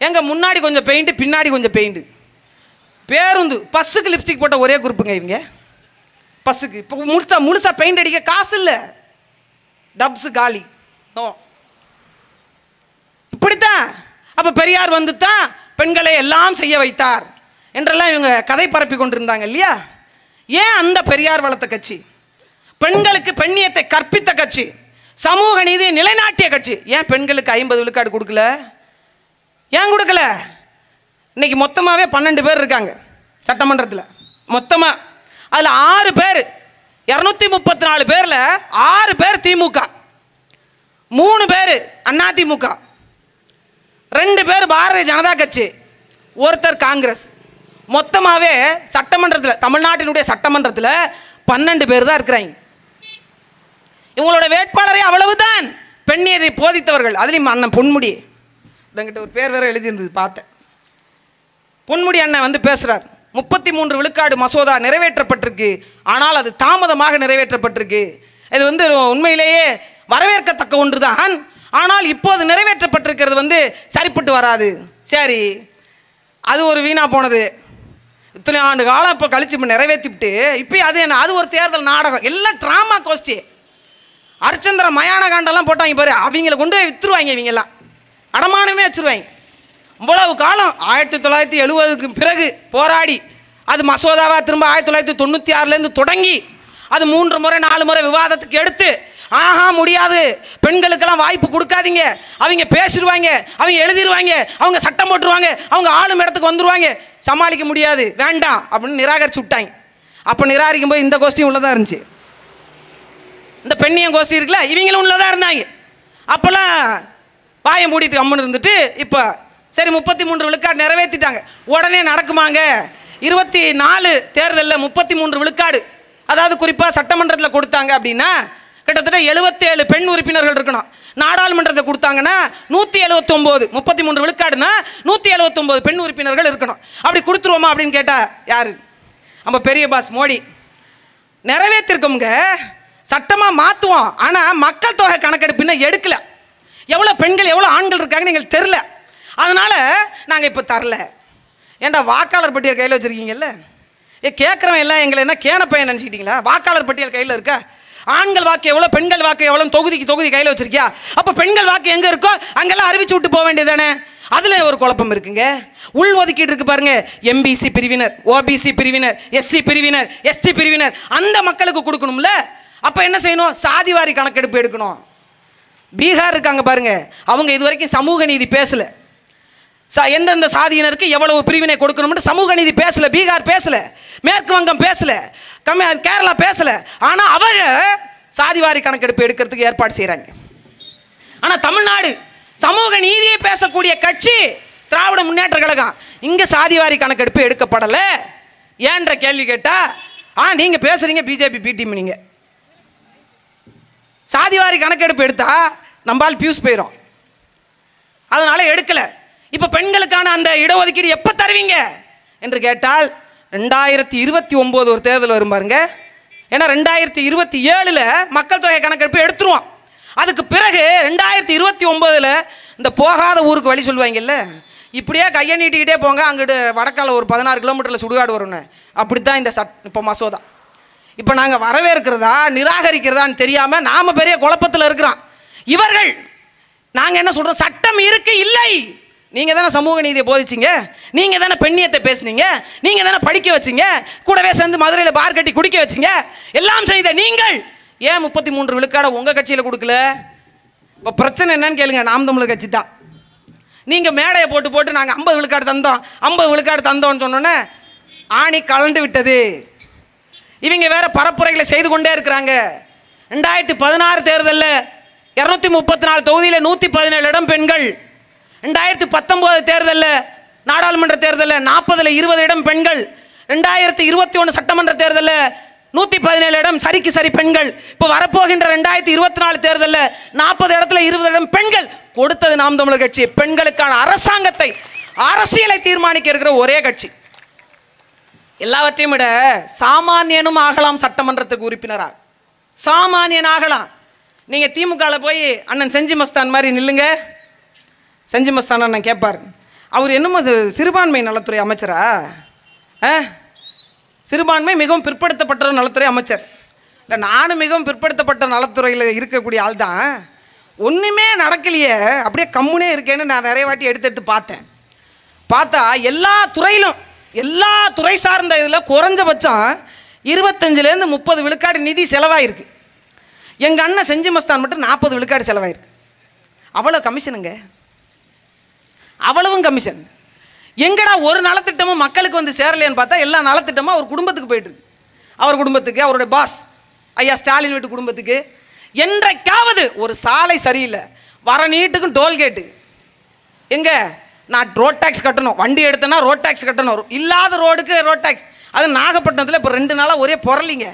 எங்க முன்னாடி கொஞ்சம் பெயிண்ட், பின்னாடி கொஞ்சம் பெயிண்ட். பேருந்து பஸ்ஸுக்கு லிப்ஸ்டிக் போட்ட ஒரே குரூப்புங்க இவங்க. பஸ்ஸுக்கு இப்போ முழுசா பெயிண்ட் அடிக்க காசு இல்லை, டப்ஸு காலி. இப்படித்தான். அப்போ பெரியார் வந்து தான் பெண்களை எல்லாம் செய்ய வைத்தார் என்றெல்லாம் இவங்க கதை பரப்பி கொண்டிருந்தாங்க இல்லையா? ஏன் அந்த பெரியார் வளர்த்த கட்சி, பெண்களுக்கு பெண்ணியத்தை கற்பித்த கட்சி, சமூக நீதியை நிலைநாட்டிய கட்சி, ஏன் பெண்களுக்கு 50 விழுக்காடு கொடுக்கல? ஏன் கொடுக்கல? இன்னைக்கு மொத்தமாகவே 12 பேர் இருக்காங்க சட்டமன்றத்தில். மொத்தமாக அதில் 6 பேர், 234 பேரில் 6 பேர் திமுக, 3 பேர் அதிமுக, 2 பேர் பாரதிய ஜனதா கட்சி, ஒருத்தர் காங்கிரஸ். மொத்தமாகவே சட்டமன்றத்தில், தமிழ்நாட்டினுடைய சட்டமன்றத்தில் 12 பேர் தான் இருக்கிறாங்க. இவங்களோட வேட்பாளரே அவ்வளவுதான் பெண்ணியத்தை போதித்தவர்கள். அதுலேயும் அண்ணன் பொன்முடி, இதங்கிட்ட ஒரு பேர் வேற எழுதியிருந்தது பார்த்தேன். பொன்முடி அண்ணன் வந்து பேசுகிறார், 33 விழுக்காடு மசோதா நிறைவேற்றப்பட்டிருக்கு, ஆனால் அது தாமதமாக நிறைவேற்றப்பட்டிருக்கு. இது வந்து உண்மையிலேயே வரவேற்கத்தக்க ஒன்று தான், ஆனால் இப்போது நிறைவேற்றப்பட்டிருக்கிறது வந்து சரிப்பட்டு வராது. சரி, அது ஒரு வீணாக போனது. இத்தனை ஆண்டு காலம் இப்போ கழிச்சு இப்போ நிறைவேற்றிவிட்டு இப்போ அது என்ன, அது ஒரு தேர்தல் நாடகம், எல்லாம் ட்ராமா கோஷ்டி. அரிச்சந்திர மயான காண்டெல்லாம் போட்டாங்க பாரு, அவங்கள கொண்டு போய் விற்றுருவாங்க. இவங்கெல்லாம் அடமானமே வச்சுருவாங்க. இவ்வளவு காலம் 1970க்கு பிறகு போராடி அது மசோதாவாக திரும்ப 1996லேருந்து தொடங்கி அது 3 முறை 4 முறை விவாதத்துக்கு எடுத்து, ஆஹா முடியாது, பெண்களுக்கெல்லாம் வாய்ப்பு கொடுக்காதீங்க, அவங்க பேசிடுவாங்க, அவங்க எழுதிடுவாங்க, அவங்க சட்டம் போட்டுருவாங்க, அவங்க ஆளும் இடத்துக்கு வந்துடுவாங்க, சமாளிக்க முடியாது, வேண்டாம் அப்படின்னு நிராகரிச்சு விட்டாங்க. அப்போ நிராகரிக்கும் போது இந்த கோஷ்டியும் உள்ளதாக இருந்துச்சு, இந்த பெண்ணியம் கோஷ்டி இருக்குல்ல, இவங்களும் உள்ளதாக இருந்தாங்க. அப்போல்லாம் வாயை மூடிட்டு கம்முன்னு இருந்துட்டு இப்போ சரி 33 விழுக்காடு நிறைவேற்றிட்டாங்க. உடனே நடக்குமாங்க? 24 தேர்தலில் 33 விழுக்காடு, அதாவது குறிப்பாக சட்டமன்றத்தில் கொடுத்தாங்க அப்படின்னா கிட்டத்தட்ட 77 பெண் உறுப்பினர்கள் இருக்கணும். நாடாளுமன்றத்தை கொடுத்தாங்கன்னா 179, 33 விழுக்காடுனா 179 பெண் உறுப்பினர்கள் இருக்கணும். அப்படி கொடுத்துருவோமா அப்படின்னு கேட்டால் யார்? நம்ம பெரிய பாஸ் மோடி. நிறைவேற்றிருக்கோங்க, சட்டமாக மாற்றுவோம், ஆனால் மக்கள் தொகை கணக்கெடுப்புன்னா எடுக்கல, எவ்வளோ பெண்கள் எவ்வளோ ஆண்கள் இருக்காங்கன்னு எங்களுக்கு தெரில, அதனால் நாங்கள் இப்போ தரல. ஏன்டா வாக்காளர் பட்டியல் கையில் வச்சுருக்கீங்கல்ல, கேட்குறவன் எல்லாம் எங்களை என்ன கேன பையன் நினச்சிக்கிட்டீங்களா? வாக்காளர் பட்டியல் கையில் இருக்கா? ஆண்கள் வாக்கு எவ்வளோ, பெண்கள் வாக்கு எவ்வளோ, தொகுதிக்கு தொகுதி கையில் வச்சிருக்கியா? அப்போ பெண்கள் வாக்கு எங்கே இருக்கோ அங்கெல்லாம் அறிவிச்சு விட்டு போக வேண்டியதானே? அதுல ஒரு குழப்பம் இருக்குங்க. உள் ஒதுக்கீடு இருக்கு பாருங்க, எம்பிசி பிரிவினர், ஓபிசி பிரிவினர், எஸ்சி பிரிவினர், எஸ்டி பிரிவினர், அந்த மக்களுக்கு கொடுக்கணும்ல. அப்ப என்ன செய்யணும்? சாதிவாரி கணக்கெடுப்பு எடுக்கணும். பீகார் இருக்காங்க பாருங்க, அவங்க இதுவரைக்கும் சமூக நீதி பேசல. எந்தெந்த சாதியினருக்கு எவ்வளவு பிரிவினை கொடுக்கணும்னு சமூக நீதி பேசல. பீகார் பேசல, மேற்கு வங்கம் பேசல, கேரளா பேசல. ஆனா அவங்க சாதிவாரி கணக்கெடுப்பு எடுக்கிறதுக்கு ஏற்பாடு செய்யறாங்க. ஆனா தமிழ்நாடு சமூக நீதியை பேசக்கூடிய கட்சி திராவிட முன்னேற்ற கழகம். இங்க சாதிவாரி கணக்கெடுப்பு எடுக்கப்படல ஏன்ற கேள்வி கேட்டா, நீங்க பேசுறீங்க பிஜேபி பி டீம், நீங்க சாதிவாரி கணக்கெடுப்பு எடுத்தா நம்மால் பியூஸ் போயிடும், அதனால எடுக்கல. இப்ப பெண்களுக்கான அந்த இடஒதுக்கீடு எப்ப தருவீங்க என்று கேட்டால் 2029 ஒரு தேர்தல் வரும் பாருங்க. ஏன்னா 2027 மக்கள் தொகை கணக்கெடுப்பு எடுத்துருவோம். அதுக்கு பிறகு 2029 இந்த போகாத ஊருக்கு வழி சொல்லுவாங்கல்ல, இப்படியே கையை நீட்டிக்கிட்டே போங்க, அங்கிட்டு வடக்கால ஒரு 16 கிலோமீட்டரில் சுடுகாடு வரும்னு. அப்படித்தான் இந்த இப்போ மசோதா. இப்போ நாங்கள் வரவேற்கிறதா நிராகரிக்கிறதான்னு தெரியாமல் நாம் பெரிய குழப்பத்தில் இருக்கிறோம். இவர்கள் நாங்கள் என்ன சொல்கிறோம்? சட்டம் இருக்கு இல்லை. நீங்கள் தானே சமூக நீதியை போதிச்சிங்க, நீங்கள் தானே பெண்ணியத்தை பேசுனீங்க, நீங்கள் தானே படிக்க வச்சிங்க, கூடவே சேர்ந்து மதுரையில் பார் கட்டி குடிக்க வச்சிங்க, எல்லாம் செய்த நீங்கள் ஏன் 33 விழுக்காட உங்கள் கட்சியில் கொடுக்கல? இப்போ பிரச்சனை என்னன்னு கேளுங்க. நாம் தமிழர் கட்சி தான். நீங்கள் மேடையை போட்டு போட்டு நாங்கள் 50 விழுக்காடு தந்தோம் 50 விழுக்காடு தந்தோம்னு சொன்னோன்னே ஆணி கலண்டு விட்டது. இவங்க வேற பரப்புரைகளை செய்து கொண்டே இருக்கிறாங்க. 2016 தேர்தலில் 234 தொகுதியில் 117 இடம் பெண்கள். 2019 தேர்தலில் நாடாளுமன்ற தேர்தலில் 40ல் 20 இடம் பெண்கள். 2021 சட்டமன்ற தேர்தலில் 117 இடம், சரிக்கு சரி பெண்கள். இப்போ வரப்போகின்ற 2024 தேர்தலில் 40 இடத்துல 20 இடம் பெண்கள் கொடுத்தது நாம் தமிழர் கட்சி. பெண்களுக்கான அரசாங்கத்தை, அரசியலை தீர்மானிக்க இருக்கிற ஒரே கட்சி. எல்லாவற்றையும் விட சாமானியனும் ஆகலாம் சட்டமன்றத்துக்கு உறுப்பினராக. சாமானியன் ஆகலாம். நீங்கள் திமுகவில் போய் அண்ணன் செஞ்சி மஸ்தான் மாதிரி நில்லுங்க. செஞ்சி மஸ்தான் அண்ணன் கேட்பார், அவர் என்னமோ சிறுபான்மை நலத்துறை அமைச்சரா? சிறுபான்மை மிகவும் பிற்படுத்தப்பட்ட நலத்துறை அமைச்சர். இல்லை, நானும் மிகவும் பிற்படுத்தப்பட்ட நலத்துறையில் இருக்கக்கூடிய ஆள் தான். ஒன்றுமே நடக்கலையே, அப்படியே கம்முனே இருக்கேன்னு நான் நிறைய வாட்டி எடுத்து பார்த்தா எல்லா துறையிலும், எல்லா துறை சார்ந்த இதில் குறைஞ்சபட்சம் 25லேருந்து 30 விழுக்காடு நிதி செலவாயிருக்கு. எங்கள் அண்ணன் செஞ்சி மஸ்தான் மட்டும் 40 விழுக்காடு செலவாயிருக்கு. அவ்வளோ கமிஷனுங்க, அவ்வளவும் கமிஷன். எங்கடா ஒரு நலத்திட்டமும் மக்களுக்கு வந்து சேரலைன்னு பார்த்தா எல்லா நலத்திட்டமும் அவர் குடும்பத்துக்கு போயிட்டுருக்கு. அவர் குடும்பத்துக்கு, அவருடைய பாஸ் ஐயா ஸ்டாலின் வீட்டு குடும்பத்துக்கு. என்றைக்காவது ஒரு சாலை சரியில்லை, வர நீட்டுக்கும் டோல்கேட்டு, எங்க நான் ரோட் டேக்ஸ் கட்டணும், வண்டி எடுத்தேன்னா ரோட் டேக்ஸ் கட்டணும், இல்லாத ரோடுக்கு ரோட் டேக்ஸ். அது நாகப்பட்டினத்தில் இப்போ 2 நாளாக ஒரே பொருளிங்க.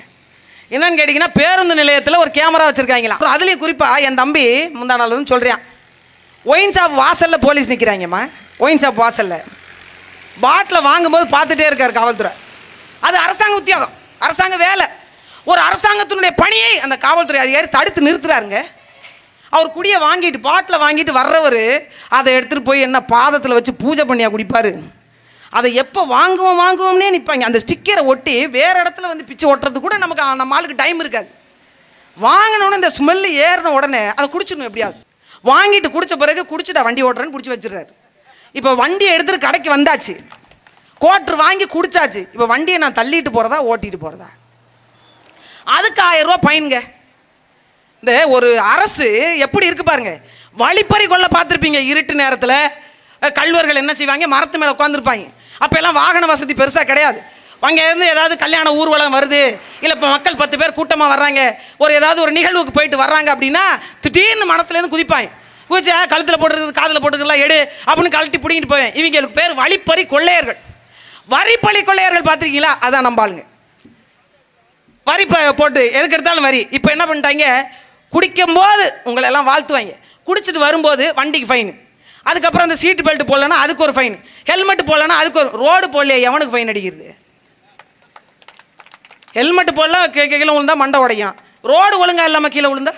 என்னன்னு கேட்டிங்கன்னா, பேருந்து நிலையத்தில் ஒரு கேமரா வச்சுருக்காங்களா. அப்புறம் அதுலேயும் குறிப்பாக என் தம்பி முந்தா நாள் வந்து சொல்கிறான், ஒயின் ஷாப் வாசலில் போலீஸ் நிற்கிறாங்கம்மா. ஒயின் ஷாப் வாசலில் பாட்டில் வாங்கும்போது பார்த்துட்டே இருக்கார் காவல்துறை. அது அரசாங்க உத்தியோகம், அரசாங்க வேலை. ஒரு அரசாங்கத்தினுடைய பணியை அந்த காவல்துறை அதிகாரி தடுத்து நிறுத்துறாருங்க. அவர் குடியை வாங்கிட்டு, பாட்டில் வாங்கிட்டு வர்றவர் அதை எடுத்துகிட்டு போய் என்ன பாதத்தில் வச்சு பூஜை பண்ணியா குடிப்பார். அதை எப்போ வாங்குவோம்னே நிற்பாங்க. அந்த ஸ்டிக்கரை ஒட்டி வேறு இடத்துல வந்து பிச்சு ஒட்டுறது கூட நமக்கு நம்ம ஆளுக்கு டைம் இருக்காது. வாங்கினோன்னு இந்த ஸ்மெல்லு ஏறின உடனே அதை குடிச்சிடணும் எப்படியாவது. வாங்கிட்டு குடித்த பிறகு குடிச்சுட்டா வண்டி ஓட்டுறேன்னு பிடிச்சி வச்சிடுறாரு. இப்போ வண்டியை எடுத்துகிட்டு கடைக்கு வந்தாச்சு, கோட்ரு வாங்கி குடிச்சாச்சு. இப்போ வண்டியை நான் தள்ளிட்டு போகிறதா ஓட்டிகிட்டு போகிறதா? அதுக்கு 1000 ரூபா ஃபைனுங்க. இந்த ஒரு அரசு எப்படி இருக்கு பாருங்க. வழிப்பறி கொள்ள பார்த்துருப்பீங்க. இருட்டு நேரத்தில் கல்வர்கள் என்ன செய்வாங்க, மரத்து மேலே உட்காந்துருப்பாங்க. அப்போ எல்லாம் வாகன வசதி பெருசாக கிடையாது. அங்கேருந்து ஏதாவது கல்யாண ஊர்வலம் வருது, இல்லை இப்போ மக்கள் 10 பேர் கூட்டமாக வர்றாங்க, ஏதாவது ஒரு நிகழ்வுக்கு போயிட்டு வர்றாங்க அப்படின்னா திடீர்னு மரத்துலேருந்து குதிப்பாங்க. குதிச்சா கழுத்தில் போட்டுருக்குது, காதில் போட்டுருக்குலாம் எடு அப்படின்னு கழட்டி பிடிங்கிட்டு போவேன். இவங்களுக்கு பேர் வழிப்பறி கொள்ளையர்கள். வரிப்பறி கொள்ளையர்கள் பார்த்துருக்கீங்களா? அதான் நம்பாளுங்க. வரி போட்டு எதுக்கு எடுத்தாலும் வரி. இப்போ என்ன பண்ணிட்டாங்க, குடிக்கும் போது உங்களை எல்லாம் வாழ்த்துவாங்க, குடிச்சிட்டு வரும்போது வண்டிக்கு ஃபைனு, அதுக்கப்புறம் அந்த சீட்டு பெல்ட் போடலன்னா அதுக்கு ஒரு ஃபைன், ஹெல்மெட் போடலன்னா அதுக்கு ஒரு, ரோடு போடலையே எவனுக்கு ஃபைன் அடிக்கிறது? ஹெல்மெட் போடலாம் கீழே விழுந்தா மண்டை உடையும், ரோடு ஒழுங்கா இல்லாமல் கீழே விழுந்தா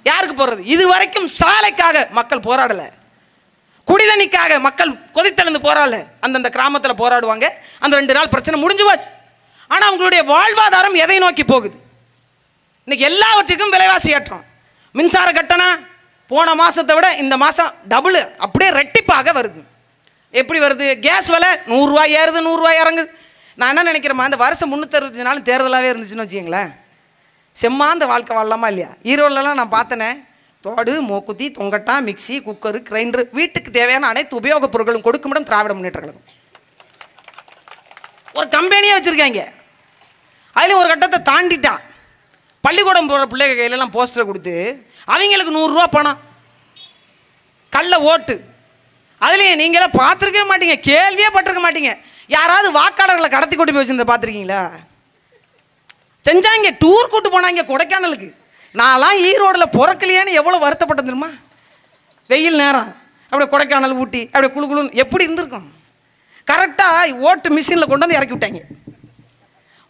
யாருக்கு போடுறது? இது வரைக்கும் சாலைக்காக மக்கள் போராடலை, குடிதண்ணிக்காக மக்கள் கொதித்தெழுந்து போராடல. அந்தந்த கிராமத்தில் போராடுவாங்க, அந்த 2 நாள் பிரச்சனை முடிஞ்சு போச்சு. ஆனால் அவங்களுடைய வாழ்வாதாரம் எதை நோக்கி போகுது? இன்னைக்கு எல்லாவற்றுக்கும் விலைவாசி ஏற்றம், மின்சார கட்டணம், போன மாதத்தை விட இந்த மாதம் டபுள், அப்படியே ரெட்டிப்பாக வருது. எப்படி வருது? கேஸ் விலை 100 ரூபா ஏறுது, 100 ரூபா இறங்குது. நான் என்ன நினைக்கிறேம்மா, அந்த வருஷம் 365 நாள் தேர்தலாகவே இருந்துச்சுன்னு வச்சுக்கங்களேன், செம்மாந்த வாழ்க்கை வாழலாமா இல்லையா? ஈரோடுலலாம் நான் பார்த்தேனே, தோடு, மூக்குத்தி, தொங்கட்டா, மிக்சி, குக்கரு, கிரைண்டரு, வீட்டுக்கு தேவையான அனைத்து உபயோகப் பொருட்களும் கொடுக்குமிடம் திராவிட முன்னேற்ற கழகம். ஒரு கம்பெனியே வச்சுருக்காங்க. அதுலேயும் ஒரு கட்டத்தை தாண்டிட்டான். பள்ளிக்கூடம் போகிற பிள்ளைகள் கையிலலாம் போஸ்டரை கொடுத்து அவங்களுக்கு 100 ரூபா பணம், கள்ள ஓட்டு. அதுலேயும் நீங்களாம் பார்த்துருக்கவே மாட்டீங்க, கேள்வியே பட்டிருக்க மாட்டீங்க. யாராவது வாக்காளர்களை கடத்தி கொண்டு போய் வச்சுருந்த பார்த்துருக்கீங்களா? செஞ்சாங்க, டூர் கூட்டு போனாங்க கொடைக்கானலுக்கு. நான்லாம் ஈரோடில் பிறக்கலையான்னு எவ்வளோ வருத்தப்பட்டது தெரியுமா? வெயில் நேரம் அப்படியே கொடைக்கானல், ஊட்டி, அப்படியே குழு குழுன்னு எப்படி இருந்திருக்கும். கரெக்டாக ஓட்டு மிஷினில் கொண்டு வந்து இறக்கி விட்டாங்க.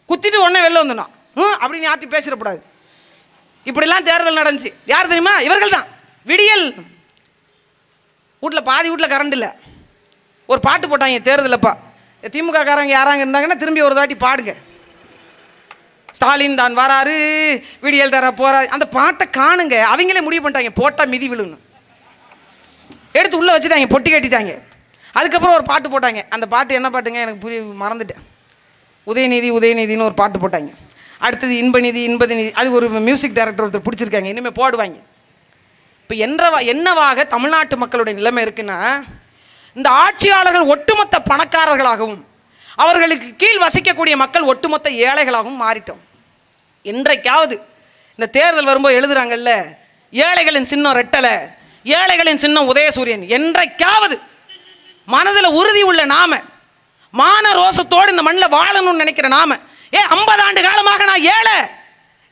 குத்திட்டு உடனே வெளில வந்துடணும் அப்படின்னு யார்ட்டி பேசிடக்கூடாது. இப்படிலாம் தேர்தல் நடந்துச்சு. யார் தெரியுமா? இவர்கள் தான். விடியல் வீட்டில் பாதி வீட்டில் கரண்ட் இல்லை. ஒரு பாட்டு போட்டாங்க தேர்தலப்பா. திமுக காரங்க யாராங்க இருந்தாங்கன்னா திரும்பி ஒரு தாட்டி பாடுங்க. ஸ்டாலின் தான் வராரு, விடியல் தர போறாரு. அந்த பாட்டை காணுங்க. அவங்களே முடிவு பண்ணிட்டாங்க, போட்டால் மிதி விழுன்னு எடுத்து உள்ளே வச்சுட்டாங்க, பொட்டி கட்டிட்டாங்க. அதுக்கப்புறம் ஒரு பாட்டு போட்டாங்க. அந்த பாட்டு என்ன பாட்டுங்க எனக்கு மறந்துட்டேன். உதயநிதி உதயநிதினு ஒரு பாட்டு போட்டாங்க. அடுத்தது இன்பநிதி இன்பநிதி. அது ஒரு மியூசிக் டைரக்டர் ஒருத்தர் பிடிச்சிருக்காங்க, இனிமேல் போடுவாங்க. இப்போ என்னவாக தமிழ்நாட்டு மக்களுடைய நிலைமை இருக்குன்னா, இந்த ஆட்சியாளர்கள் ஒட்டுமொத்த பணக்காரர்களாகவும் அவர்களுக்கு கீழ் வசிக்கக்கூடிய மக்கள் ஒட்டுமொத்த ஏழைகளாகவும் மாறிட்டோம். இன்றைக்காவது இந்த தேர்தல் வரும்போது எழுதுறாங்கல்ல, ஏழைகளின் சின்னம் ரெட்டலை, ஏழைகளின் சின்னம் உதயசூரியன். என்றைக்காவது மனதில் உறுதி உள்ள நாம, மான ரோசத்தோடு இந்த மண்ணில் வாழணும்னு நினைக்கிற நாம, 50 ஆண்டு காலமாக நான் ஏழை,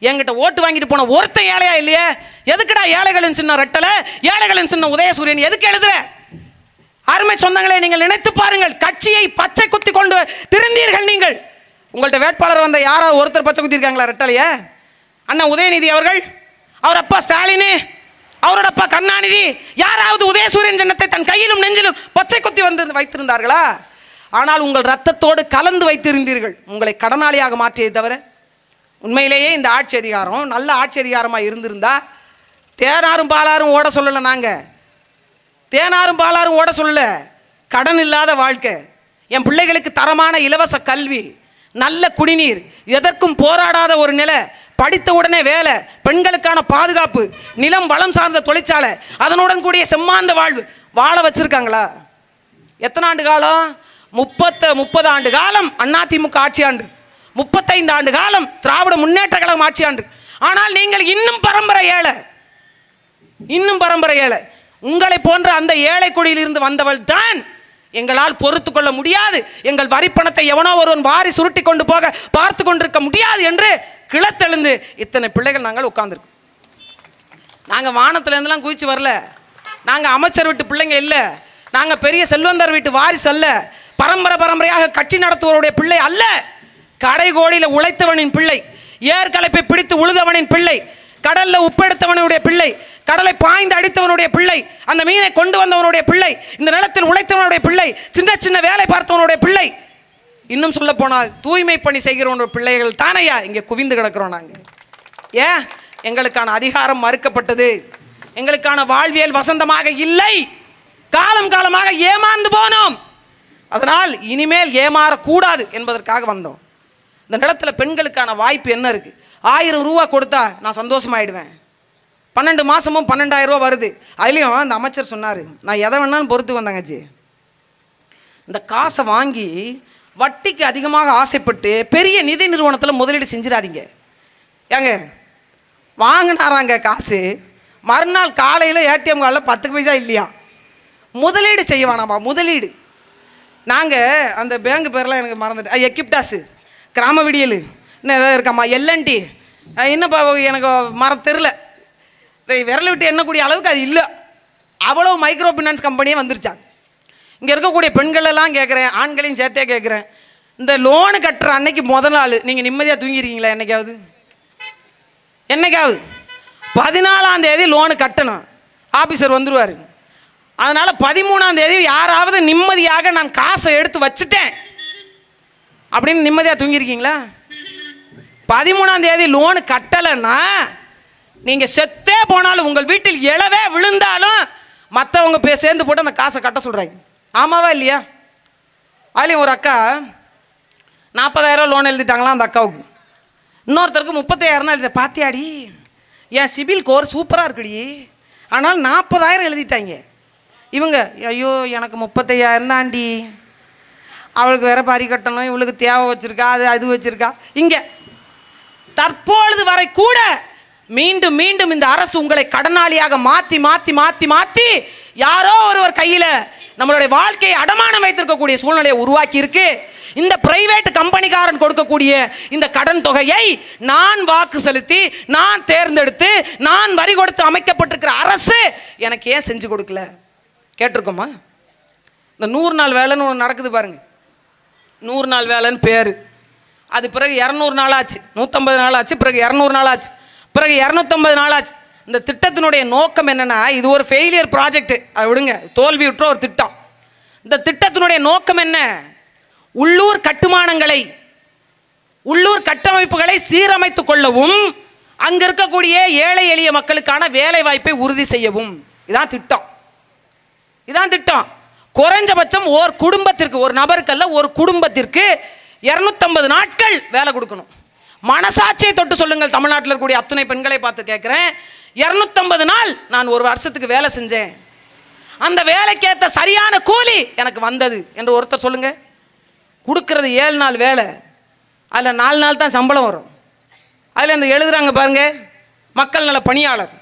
என்கிட்ட ஓட்டு வாங்கிட்டு போன ஒருத்தன் ஏழையா இல்லையே, எதுக்குடா ஏழைகளின் சின்ன ரெட்டலை, ஏழைகளின் சின்ன உதயசூரியன் எதுக்கு எழுதுற? அருமை சொந்தங்களே, நீங்கள் நினைத்து பாருங்கள். கட்சியை பச்சை குத்தி கொண்டு திருந்தீர்கள் நீங்கள். உங்கள்கிட்ட வேட்பாளர் வந்த யாராவது ஒருத்தர் பச்சை குத்தி இருக்காங்களா ரெட்டலைய? அண்ணா உதயநிதி அவர்கள், அவர் அப்பா ஸ்டாலின், அவரோட அப்பா கருணாநிதி, யாராவது உதயசூரியன் சின்னத்தை தன் கையிலும் நெஞ்சிலும் பச்சை குத்தி வந்து வைத்திருந்தார்களா? ஆனால் உங்கள் ரத்தத்தோடு கலந்து வைத்திருந்தீர்கள். உங்களை கடனாளியாக மாற்றியதை தவிர உண்மையிலேயே இந்த ஆட்சி அதிகாரம் நல்ல ஆட்சி அதிகாரமாக இருந்திருந்தா தேனாரும் பாலாரும் ஓட சொல்லலை. நாங்கள் தேனாரும் பாலாரும் ஓட சொல்லல. கடன் இல்லாத வாழ்க்கை, என் பிள்ளைகளுக்கு தரமான இலவச கல்வி, நல்ல குடிநீர், எதற்கும் போராடாத ஒரு நிலை, படித்த உடனே வேலை, பெண்களுக்கான பாதுகாப்பு, நிலம் வளம் சார்ந்த தொழிற்சாலை, அதனுடன் கூடிய செம்மாந்த வாழ்வு வாழ வச்சிருக்காங்களா? எத்தனை ஆண்டு காலம்? 30 ஆண்டு காலம் அதிமுக ஆட்சி ஆண்டு, 35 ஆண்டு காலம் திராவிட முன்னேற்ற கழகம் ஆட்சி ஆண்டு. ஆனால் நீங்கள் இன்னும் பரம்பரை ஏழை, இன்னும் பரம்பரை ஏழை. உங்களை போன்ற அந்த ஏழை குடியிலிருந்து வந்தவள் தான் எங்களால் பொறுத்து கொள்ள முடியாது, எங்கள் வரிப்பணத்தை எவனோ ஒருவன் வாரி சுருட்டி கொண்டு போக பார்த்து கொண்டிருக்க முடியாது என்று கிளத்தெழுந்து இத்தனை பிள்ளைகள் நாங்கள் உட்கார்ந்துருக்கோம். நாங்கள் வானத்திலேருந்துலாம் குதிச்சு வரல, நாங்கள் அமைச்சர் வீட்டு பிள்ளைங்க இல்லை, நாங்கள் பெரிய செல்வந்தர் வீட்டு வாரிசு அல்ல, பரம்பரையாக கட்சி நடத்துவருடைய பிள்ளை அல்ல, கடைகோடியில் உழைத்தவனின் பிள்ளை, ஏற்கலைப்பை பிடித்து உழுதவனின் பிள்ளை, கடல்ல உப்பெடுத்தவனுடைய பிள்ளை, கடலை பாய்ந்து அடித்தவனுடைய பிள்ளை, அந்த மீனை கொண்டு வந்தவனுடைய பிள்ளை, இந்த நிலத்தில் உழைத்தவனுடைய பிள்ளை, சின்ன சின்ன வேலை பார்த்தவனுடைய பிள்ளை, இன்னும் சொல்ல போனால் தூய்மை பணி செய்கிறவனுடைய பிள்ளைகள் தானையா இங்கே குவிந்து கிடக்கிறோம். நாங்கள் ஏன் எங்களுக்கான அதிகாரம் மறுக்கப்பட்டது, எங்களுக்கான வாழ்வியல் வசந்தமாக இல்லை, காலம் காலமாக ஏமாந்து போனோம். அதனால் இனிமேல் ஏமாறக்கூடாது என்பதற்காக வந்தோம். இந்த நிலத்தில் பெண்களுக்கான வாய்ப்பு என்ன இருக்கு? 1000 ரூபா கொடுத்தா நான் சந்தோஷமாயிடுவேன். 12 மாதமும் 12,000 ரூபா வருது. அதுலேயும் அந்த அமைச்சர் சொன்னார், நான் எதை வேணாலும் பொறுத்து வந்தாங்கச்சி, இந்த காசை வாங்கி வட்டிக்கு அதிகமாக ஆசைப்பட்டு பெரிய நிதி நிறுவனத்தில் முதலீடு செஞ்சிடாதீங்க. ஏங்க வாங்கினாராங்க காசு, மறுநாள் காலையில் ஏடிஎம் காலில் 10 பைசா இல்லையா, முதலீடு செய்ய வேணாமா? முதலீடு நாங்கள் அந்த பேங்க் பேரெலாம் எனக்கு மறந்துட்டு, எக்கிப்டாஸு, கிராம விடியல், இன்னும் எதாவது இருக்காம்மா, எல்என்டி, இன்னும் எனக்கு தெரில, விரல விட்டு எண்ணக்கூடிய அளவுக்கு அது இல்லை. அவ்வளோ மைக்ரோ ஃபினான்ஸ் கம்பெனியே வந்துருச்சாங்க. இங்கே இருக்கக்கூடிய பெண்களெல்லாம் கேட்குறேன், ஆண்களையும் சேர்த்தே கேட்குறேன், இந்த லோனு கட்டுற அன்னைக்கு முதல் நாள் நீங்கள் நிம்மதியாக தூங்கிருக்கீங்களா? என்னைக்காவது 14ஆம் தேதி லோனு கட்டணும், ஆஃபீஸர் வந்துடுவார். அதனால் 13ஆம் தேதி யாராவது நிம்மதியாக நான் காசை எடுத்து வச்சுட்டேன் அப்படின்னு நிம்மதியாக தூங்கியிருக்கீங்களா? 13ஆம் தேதி லோனு கட்டலைன்னா நீங்க செத்தே போனாலும் உங்கள் வீட்டில் எழவே விழுந்தாலும் மற்றவங்க சேர்ந்து போட்டு அந்த காசை கட்ட சொல்றாங்க. ஆமாவா இல்லையா? அதுலேயும் ஒரு அக்கா 40,000 லோன் எழுதிட்டாங்களாம் அந்த அக்காவுக்கு. இன்னொருத்தருக்கு 35,000 தான் எழுதி. பாத்தியாடி என் சிபில் கோர் சூப்பராக இருக்குடி, ஆனால் 40,000 எழுதிட்டாங்க. இவங்க ஐயோ எனக்கு 35,000 தான்டி, அவளுக்கு வேற பறி கட்டணும், இவளுக்கு தேவை வச்சிருக்கா, அது வச்சிருக்கா. இங்கே தற்பொழுது வரை கூட மீண்டும் மீண்டும் இந்த அரசு உங்களை கடனாளியாக மாற்றி மாற்றி மாற்றி மாற்றி யாரோ ஒருவர் கையில் நம்மளுடைய வாழ்க்கையை அடமானம் வைத்திருக்கக்கூடிய சூழ்நிலையை உருவாக்கி இருக்கு. இந்த பிரைவேட் கம்பெனிக்காரன் கொடுக்கக்கூடிய இந்த கடன் தொகையை நான் வாக்கு செலுத்தி நான் தேர்ந்தெடுத்து நான் வரி கொடுத்து அமைக்கப்பட்டிருக்கிற அரசு எனக்கு ஏன் செஞ்சு கொடுக்கல? கேட்டிருக்கோமா? இந்த 100 நாள் வேலைன்னு ஒன்று நடக்குது பாருங்க. 100 நாள் வேலைன்னு பேர். அது பிறகு 200 நாள் ஆச்சு, 150 நாள் ஆச்சு, பிறகு 200 நாள் ஆச்சு, பிறகு 250 நாள் ஆச்சு. இந்த திட்டத்தினுடைய நோக்கம் என்னன்னா, இது ஒரு ஃபெயிலியர் ப்ராஜெக்ட், அதை விடுங்க, தோல்வியுற்ற ஒரு திட்டம். இந்த திட்டத்தினுடைய நோக்கம் என்ன? உள்ளூர் கட்டுமானங்களை, உள்ளூர் கட்டமைப்புகளை சீரமைத்துக் கொள்ளவும், அங்க இருக்கக்கூடிய ஏழை எளிய மக்களுக்கான வேலை வாய்ப்பை உறுதி செய்யவும். இதான் திட்டம், இதான் திட்டம். குறைஞ்சபட்சம் ஒரு குடும்பத்திற்கு, ஒரு நபருக்கல்ல ஒரு குடும்பத்திற்கு 250 நாட்கள் வேலை கொடுக்கணும். மனசாட்சியை தொட்டு சொல்லுங்கள், தமிழ்நாட்டில் இருக்கக்கூடிய அத்துணை பெண்களை பார்த்து கேட்கிறேன். 250 நாள் நான் ஒரு வருஷத்துக்கு வேலை செஞ்சேன், அந்த வேலைக்கேற்ற சரியான கூலி எனக்கு வந்தது என்று ஒருத்தர் சொல்லுங்க. கொடுக்கறது 7 நாள் வேலை, அதில் 4 நாள் தான் சம்பளம் வரும். அதில் அந்த எழுதுறாங்க பாருங்க, மக்கள் நல பணியாளர்.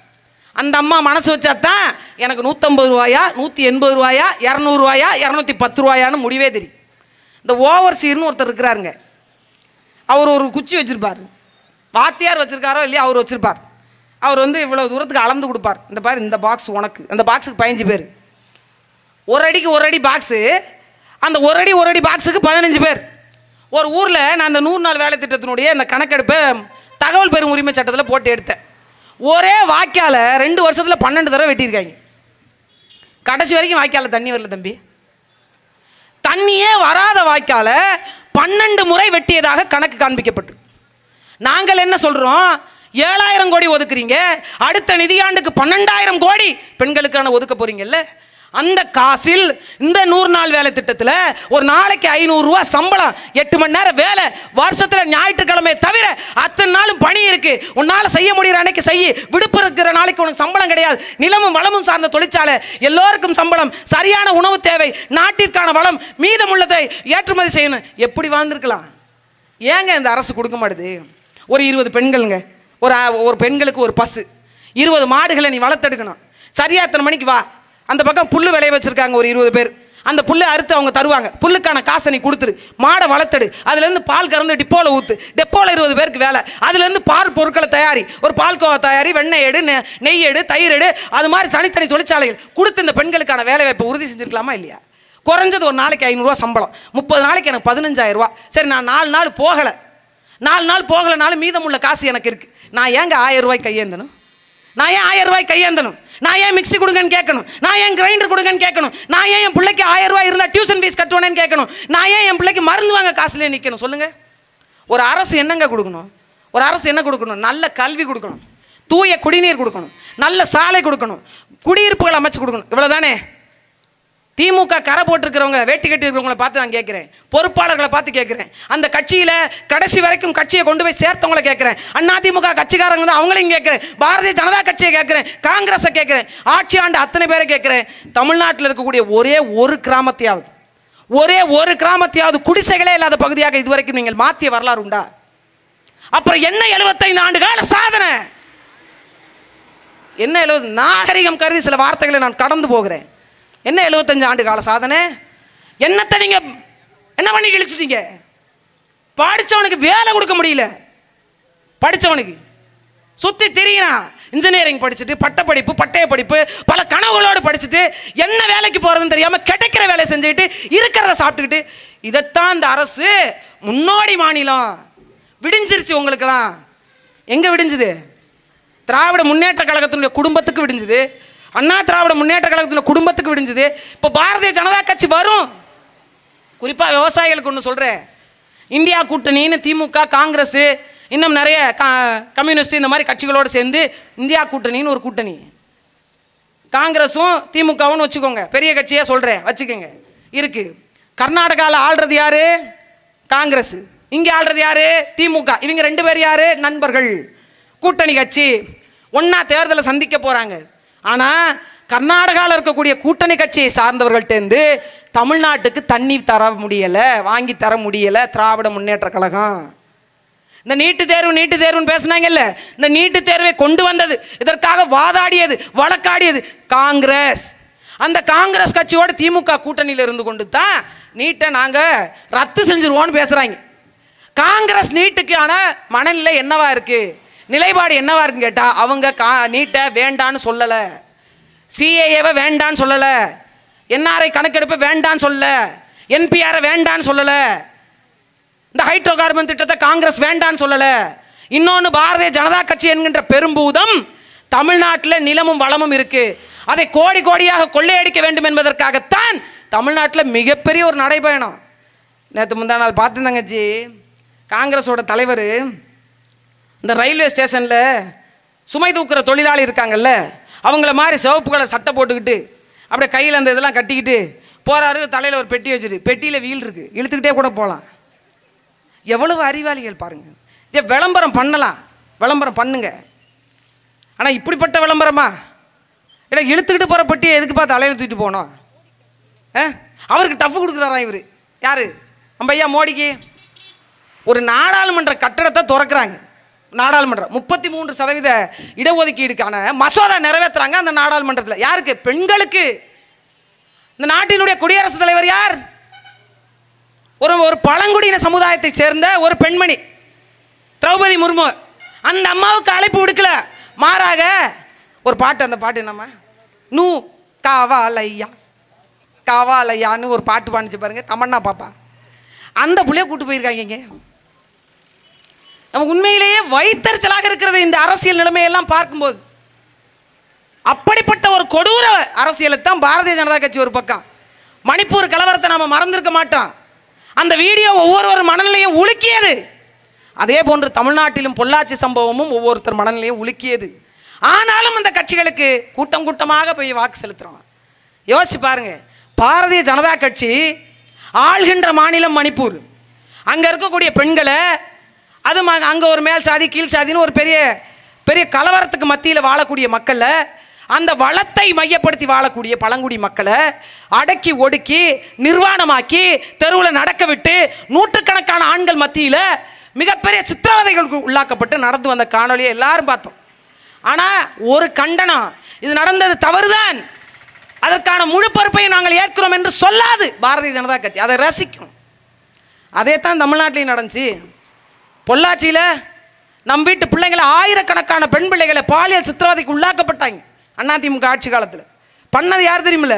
அந்த அம்மா மனசு வச்சா தான் எனக்கு 150 ரூபாயா, 180 ரூபாயா, 200 ரூபாயா, 210 ரூபாயான்னு முடிவே தெரியும். இந்த ஓவர்சீர்னு ஒருத்தர் இருக்கிறாருங்க, அவர் ஒரு குச்சி வச்சிருப்பார், வாத்தியார் வச்சிருக்காரோ இல்லையா, அவர் வச்சிருப்பார். அவர் வந்து இவ்வளோ தூரத்துக்கு அளந்து கொடுப்பார். இந்த பாரு, இந்த பாக்ஸ் உனக்கு, அந்த பாக்ஸுக்கு 15 பேர், ஒரு அடிக்கு ஒரு அடி பாக்ஸு, அந்த ஒரு அடி பாக்ஸுக்கு 15 பேர். ஒரு ஊரில் நான் இந்த 100 நாள் வேலை திட்டத்தினுடைய இந்த கணக்கெடுப்பை தகவல் பெறும் உரிமை சட்டத்தில் போட்டு எடுத்தேன். ஒரே வாய்க்கால 2 வருஷத்தில் 12 தடவை வெட்டியிருக்காங்க. கடைசி வரைக்கும் வாய்க்கால தண்ணி வரல தம்பி. தண்ணியே வராத வாய்க்கால 12 முறை வெட்டியதாக கணக்கு காண்பிக்கப்பட்டு. நாங்கள் என்ன சொல்றோம்? 7,000 கோடி ஒதுக்குறீங்க, அடுத்த நிதியாண்டுக்கு 12,000 கோடி பெண்களுக்கான ஒதுக்க போறீங்கல்ல, அந்த காசில் இந்த 100 நாள் வேலை திட்டத்தில் ஒரு நாளைக்கு 500 ரூபா சம்பளம், 8 மணி நேரம் வேலை, வருஷத்தில் ஞாயிற்றுக்கிழமை தவிர அத்தனை நாளும் பணி இருக்கு. உன்னால செய்ய முடிகிற அன்னைக்கு செய்ய, விடுப்பு இருக்கிற நாளைக்கு உனக்கு சம்பளம் கிடையாது. நிலமும் வளமும் சார்ந்த தொழிற்சாலை, எல்லோருக்கும் சம்பளம், சரியான உணவு தேவை, நாட்டிற்கான வளம், மீதமுள்ளதை ஏற்றுமதி செய்யணும். எப்படி வாழ்ந்திருக்கலாம்? ஏங்க இந்த அரசு கொடுக்க மாட்டுது? ஒரு 20 பெண்களுங்க, ஒரு பெண்களுக்கு ஒரு பசு, 20 மாடுகளை நீ வளர்த்தெடுக்கணும். சரியா எத்தனை மணிக்கு வா, அந்த பக்கம் புல்லு விளைய வச்சிருக்காங்க ஒரு 20 பேர், அந்த புல்லை அறுத்து அவங்க தருவாங்க, புல்லுக்கான காசை நீ கொடுத்துரு, மாடை வளர்த்தடு, அதுலேருந்து பால் கறந்து டிப்போவில் ஊற்று, டெப்போவில் 20 பேருக்கு வேலை, அதுலேருந்து பால் பொருட்களை தயாரி, ஒரு பால்கோவா தயாரி, வெண்ணெய் எடு, நெய் எடு, தயிர் எடு, அது மாதிரி தனித்தனி தொழிற்சாலைகள் கொடுத்து இந்த பெண்களுக்கான வேலை வாய்ப்பை உறுதி செஞ்சுருக்கலாமா இல்லையா? குறைஞ்சது ஒரு நாளைக்கு 500 ரூபா சம்பளம், 30 நாளைக்கு எனக்கு 15,000 ரூபா. சரி, நான் 4 நாள் போகலை, 4 நாள் போகலைனாலும் மீதமுள்ள காசு எனக்கு இருக்கு. நான் ஏங்க 1000 ரூபாய்க்கு கையேந்தணும்? நான் ஏன் 1000 ரூபாய்க்கு கையேந்தணும்? நான் ஏன் மிக்சி கொடுங்கன்னு கேட்கணும்? நான் ஏன் கிரைண்டர் கொடுங்கன்னு கேட்கணும்? நான் ஏன் என் பிள்ளைக்கு 1000 ரூபாய் இருந்தால் டியூஷன் ஃபீஸ் கட்டுவேன்னு கேட்கணும்? நான் ஏன் என் பிள்ளைக்கு மருந்து வாங்க காசுலேயே நிற்கணும்? சொல்லுங்க. ஒரு அரசு என்னங்க கொடுக்கணும்? ஒரு அரசு என்ன கொடுக்கணும்? நல்ல கல்வி கொடுக்கணும், தூய குடிநீர் கொடுக்கணும், நல்ல சாலை கொடுக்கணும், குடியிருப்புகள் அமைச்சு கொடுக்கணும். இவ்வளோதானே? திமுக கரை போட்டிருக்கிறவங்க, வேட்டி கட்டி இருக்கிறவங்களை பார்த்து நான் கேட்குறேன், பொறுப்பாளர்களை பார்த்து கேட்குறேன், அந்த கட்சியில் கடைசி வரைக்கும் கட்சியை கொண்டு போய் சேர்த்தவங்களை கேட்குறேன், அதிமுக கட்சிக்காரங்க தான் அவங்களையும் கேட்குறேன், பாரதிய ஜனதா கட்சியை கேட்குறேன், காங்கிரஸை கேட்குறேன், ஆட்சி ஆண்டு அத்தனை பேரை கேட்குறேன். தமிழ்நாட்டில் இருக்கக்கூடிய ஒரே ஒரு கிராமத்தையாவது குடிசைகளே இல்லாத பகுதியாக இதுவரைக்கும் நீங்கள் மாற்றிய வரலாறு உண்டா? அப்புறம் என்ன 75 ஆண்டு கால சாதனை? என்ன 70? நாகரிகம் கருதி சில வார்த்தைகளை நான் கடந்து போகிறேன். என்ன 75 ஆண்டு கால சாதனை? என்னத்தை நீங்க என்ன பண்ணி கிழிச்சிட்டீங்க? படிச்சவனுக்கு வேலை கொடுக்க முடியல, படிச்சவனுக்கு சுத்தி திரியிறான், இன்ஜினியரிங் படிச்சுட்டு, பட்டப்படிப்பு, பட்டய படிப்பு, பல கனவுகளோடு படிச்சுட்டு என்ன வேலைக்கு போறதுன்னு தெரியாம கிடைக்கிற வேலையை செஞ்சுக்கிட்டு இருக்கிறத சாப்பிட்டுக்கிட்டு. இதைத்தான் இந்த அரசு முன்னோடி மாநிலம். விடிஞ்சிருச்சு உங்களுக்கெல்லாம். எங்க விடிஞ்சுது? திராவிட முன்னேற்ற கழகத்தினுடைய குடும்பத்துக்கு விடிஞ்சுது, அண்ணா திராவிட முன்னேற்ற கழகத்தில் குடும்பத்துக்கு விடிஞ்சது. இப்போ பாரதிய ஜனதா கட்சி வரும். குறிப்பாக விவசாயிகளுக்கு ஒன்று சொல்கிறேன், இந்தியா கூட்டணின்னு திமுக, காங்கிரஸ் இன்னும் நிறைய கம்யூனிஸ்ட் இந்த மாதிரி கட்சிகளோடு சேர்ந்து இந்தியா கூட்டணின்னு ஒரு கூட்டணி. காங்கிரஸும் திமுகவும் வச்சுக்கோங்க, பெரிய கட்சியாக சொல்கிறேன் வச்சுக்கோங்க இருக்கு. கர்நாடகாவில் ஆள்றது யாரு? காங்கிரஸ். இங்கே ஆள்றது யாரு? திமுக. இவங்க 2 பேர் யாரு? நண்பர்கள், கூட்டணி கட்சி. ஒன்னா தேர்தலை சந்திக்க போறாங்க. ஆனால் கர்நாடகாவில் இருக்கக்கூடிய கூட்டணி கட்சியை சார்ந்தவர்கள்ட்டேருந்து தமிழ்நாட்டுக்கு தண்ணி தர முடியலை, வாங்கி தர முடியலை திராவிட முன்னேற்ற கழகம். இந்த நீட்டு தேர்வுன்னு பேசினாங்கல்ல, இந்த நீட்டு தேர்வை கொண்டு வந்தது, இதற்காக வாதாடியது, வழக்காடியது காங்கிரஸ். அந்த காங்கிரஸ் கட்சியோட திமுக கூட்டணியில் இருந்து கொண்டு தான் நீட்டை நாங்கள் ரத்து செஞ்சிருவோம்னு பேசுகிறாங்க. காங்கிரஸ் நீட்டுக்கான மனநிலை என்னவா இருக்கு, நிலைப்பாடு என்னவா இருக்குன்னு கேட்டால் அவங்க நீட்டை வேண்டான்னு சொல்லலை, சிஏஏவை வேண்டான்னு சொல்லலை, என்ஆர்ஐ கணக்கெடுப்பை வேண்டான்னு சொல்லலை, என்பிஆரை வேண்டான்னு சொல்லலை, இந்த ஹைட்ரோ கார்பன் திட்டத்தை காங்கிரஸ் வேண்டான்னு சொல்லலை. இன்னொன்று, பாரதிய ஜனதா கட்சி என்கின்ற பெரும்பூதம் தமிழ்நாட்டில் நிலமும் வளமும் இருக்கு, அதை கோடி கோடியாக கொள்ளையடிக்க வேண்டும் என்பதற்காகத்தான் தமிழ்நாட்டில் மிகப்பெரிய ஒரு நடைபயணம். நேற்று முந்தா நாள் பார்த்து தங்கச்சி, காங்கிரஸோட தலைவர் இந்த ரயில்வே ஸ்டேஷனில் சுமை தூக்குற தொழிலாளி இருக்காங்கல்ல, அவங்கள மாதிரி சிவப்பு கலர் சட்டை போட்டுக்கிட்டு அப்படியே கையில் அந்த இதெல்லாம் கட்டிக்கிட்டு போகிறாரு. தலையில் ஒரு பெட்டி வச்சுட்டு, பெட்டியில் வீல் இருக்குது, இழுத்துக்கிட்டே கூட போகலாம். எவ்வளவு அறிவாளிகள் பாருங்கள். இதை விளம்பரம் பண்ணலாம், விளம்பரம் பண்ணுங்க. ஆனால் இப்படிப்பட்ட விளம்பரமா? ஏன்னா இழுத்துக்கிட்டு போகிற பெட்டியை எதுக்கு பார்த்து தலையில் தூக்கிட்டு போகணும்? அவருக்கு டஃப் கொடுக்குறாரா இவர்? யார்? நம்ம ஐயா மோடிக்கு. ஒரு நாடாளுமன்ற கட்டடத்தை திறக்கிறாங்க. நாடாளுமன்றம் 33% இடஒதுக்கீடுக்கான மசோதா நிறைவேற்றுறாங்க அந்த நாடாளுமன்றத்தில். யாருக்கு? பெண்களுக்கு. இந்த நாட்டினுடைய குடியரசுத் தலைவர் யார்? ஒரு பழங்குடியின சமுதாயத்தை சேர்ந்த ஒரு பெண்மணி திரௌபதி முர்மு. அந்த அம்மாவுக்கு அழைப்பு விடுக்கல, மாறாக ஒரு பாட்டு. அந்த பாட்டு என்னம்மா? நூ காவாலையா காவாலையான்னு ஒரு பாட்டு பாடிச்சு பாருங்க, தமன்னா பாப்பா. அந்த புள்ளைய கூட்டு போயிருக்காங்க. நமக்கு உண்மையிலேயே வைத்தறிச்சலாக இருக்கிறது இந்த அரசியல் நிலைமையெல்லாம் பார்க்கும்போது. அப்படிப்பட்ட ஒரு கொடூர அரசியலை தான் பாரதிய ஜனதா கட்சி ஒரு பக்கம். மணிப்பூர் கலவரத்தை நம்ம மறந்திருக்க மாட்டோம். அந்த வீடியோ ஒவ்வொருவர் மனநிலையும் உலுக்கியது. அதே போன்று தமிழ்நாட்டிலும் பொள்ளாச்சி சம்பவமும் ஒவ்வொருத்தர் மனநிலையும் உலுக்கியது. ஆனாலும் அந்த கட்சிகளுக்கு கூட்டம் கூட்டமாக போய் வாக்கு செலுத்துறோம். யோசிச்சு பாருங்க, பாரதிய ஜனதா கட்சி ஆள்கின்ற மாநிலம் மணிப்பூர். அங்கே இருக்கக்கூடிய பெண்களை, அது அங்கே ஒரு மேல் சாதி கீழ் சாதின்னு ஒரு பெரிய பெரிய கலவரத்துக்கு மத்தியில் வாழக்கூடிய மக்களை, அந்த வளத்தை மையப்படுத்தி வாழக்கூடிய பழங்குடி மக்களை அடக்கி ஒடுக்கி நிர்வாணமாக்கி தெருவில் நடக்க விட்டு நூற்றுக்கணக்கான ஆண்கள் மத்தியில் மிகப்பெரிய சித்திரவதைகளுக்கு உள்ளாக்கப்பட்டு நடந்து வந்த காணொலியை எல்லாரும் பார்த்தோம். ஆனால் ஒரு கண்டனம், இது நடந்தது தவறுதான், அதற்கான முழு பொறுப்பையும் நாங்கள் ஏற்கிறோம் என்று சொல்லாது பாரதிய ஜனதா கட்சி. அதை ரசிக்கும். அதே தான் தமிழ்நாட்டிலையும் நடந்துச்சு. பொள்ளாச்சியில் நம் வீட்டு பிள்ளைங்களை, ஆயிரக்கணக்கான பெண் பிள்ளைகளை பாலியல் சித்திரவதைக்கு உள்ளாக்கப்பட்டாங்க அதிமுக ஆட்சி காலத்தில். பண்ணது யார் தெரியுமில்ல?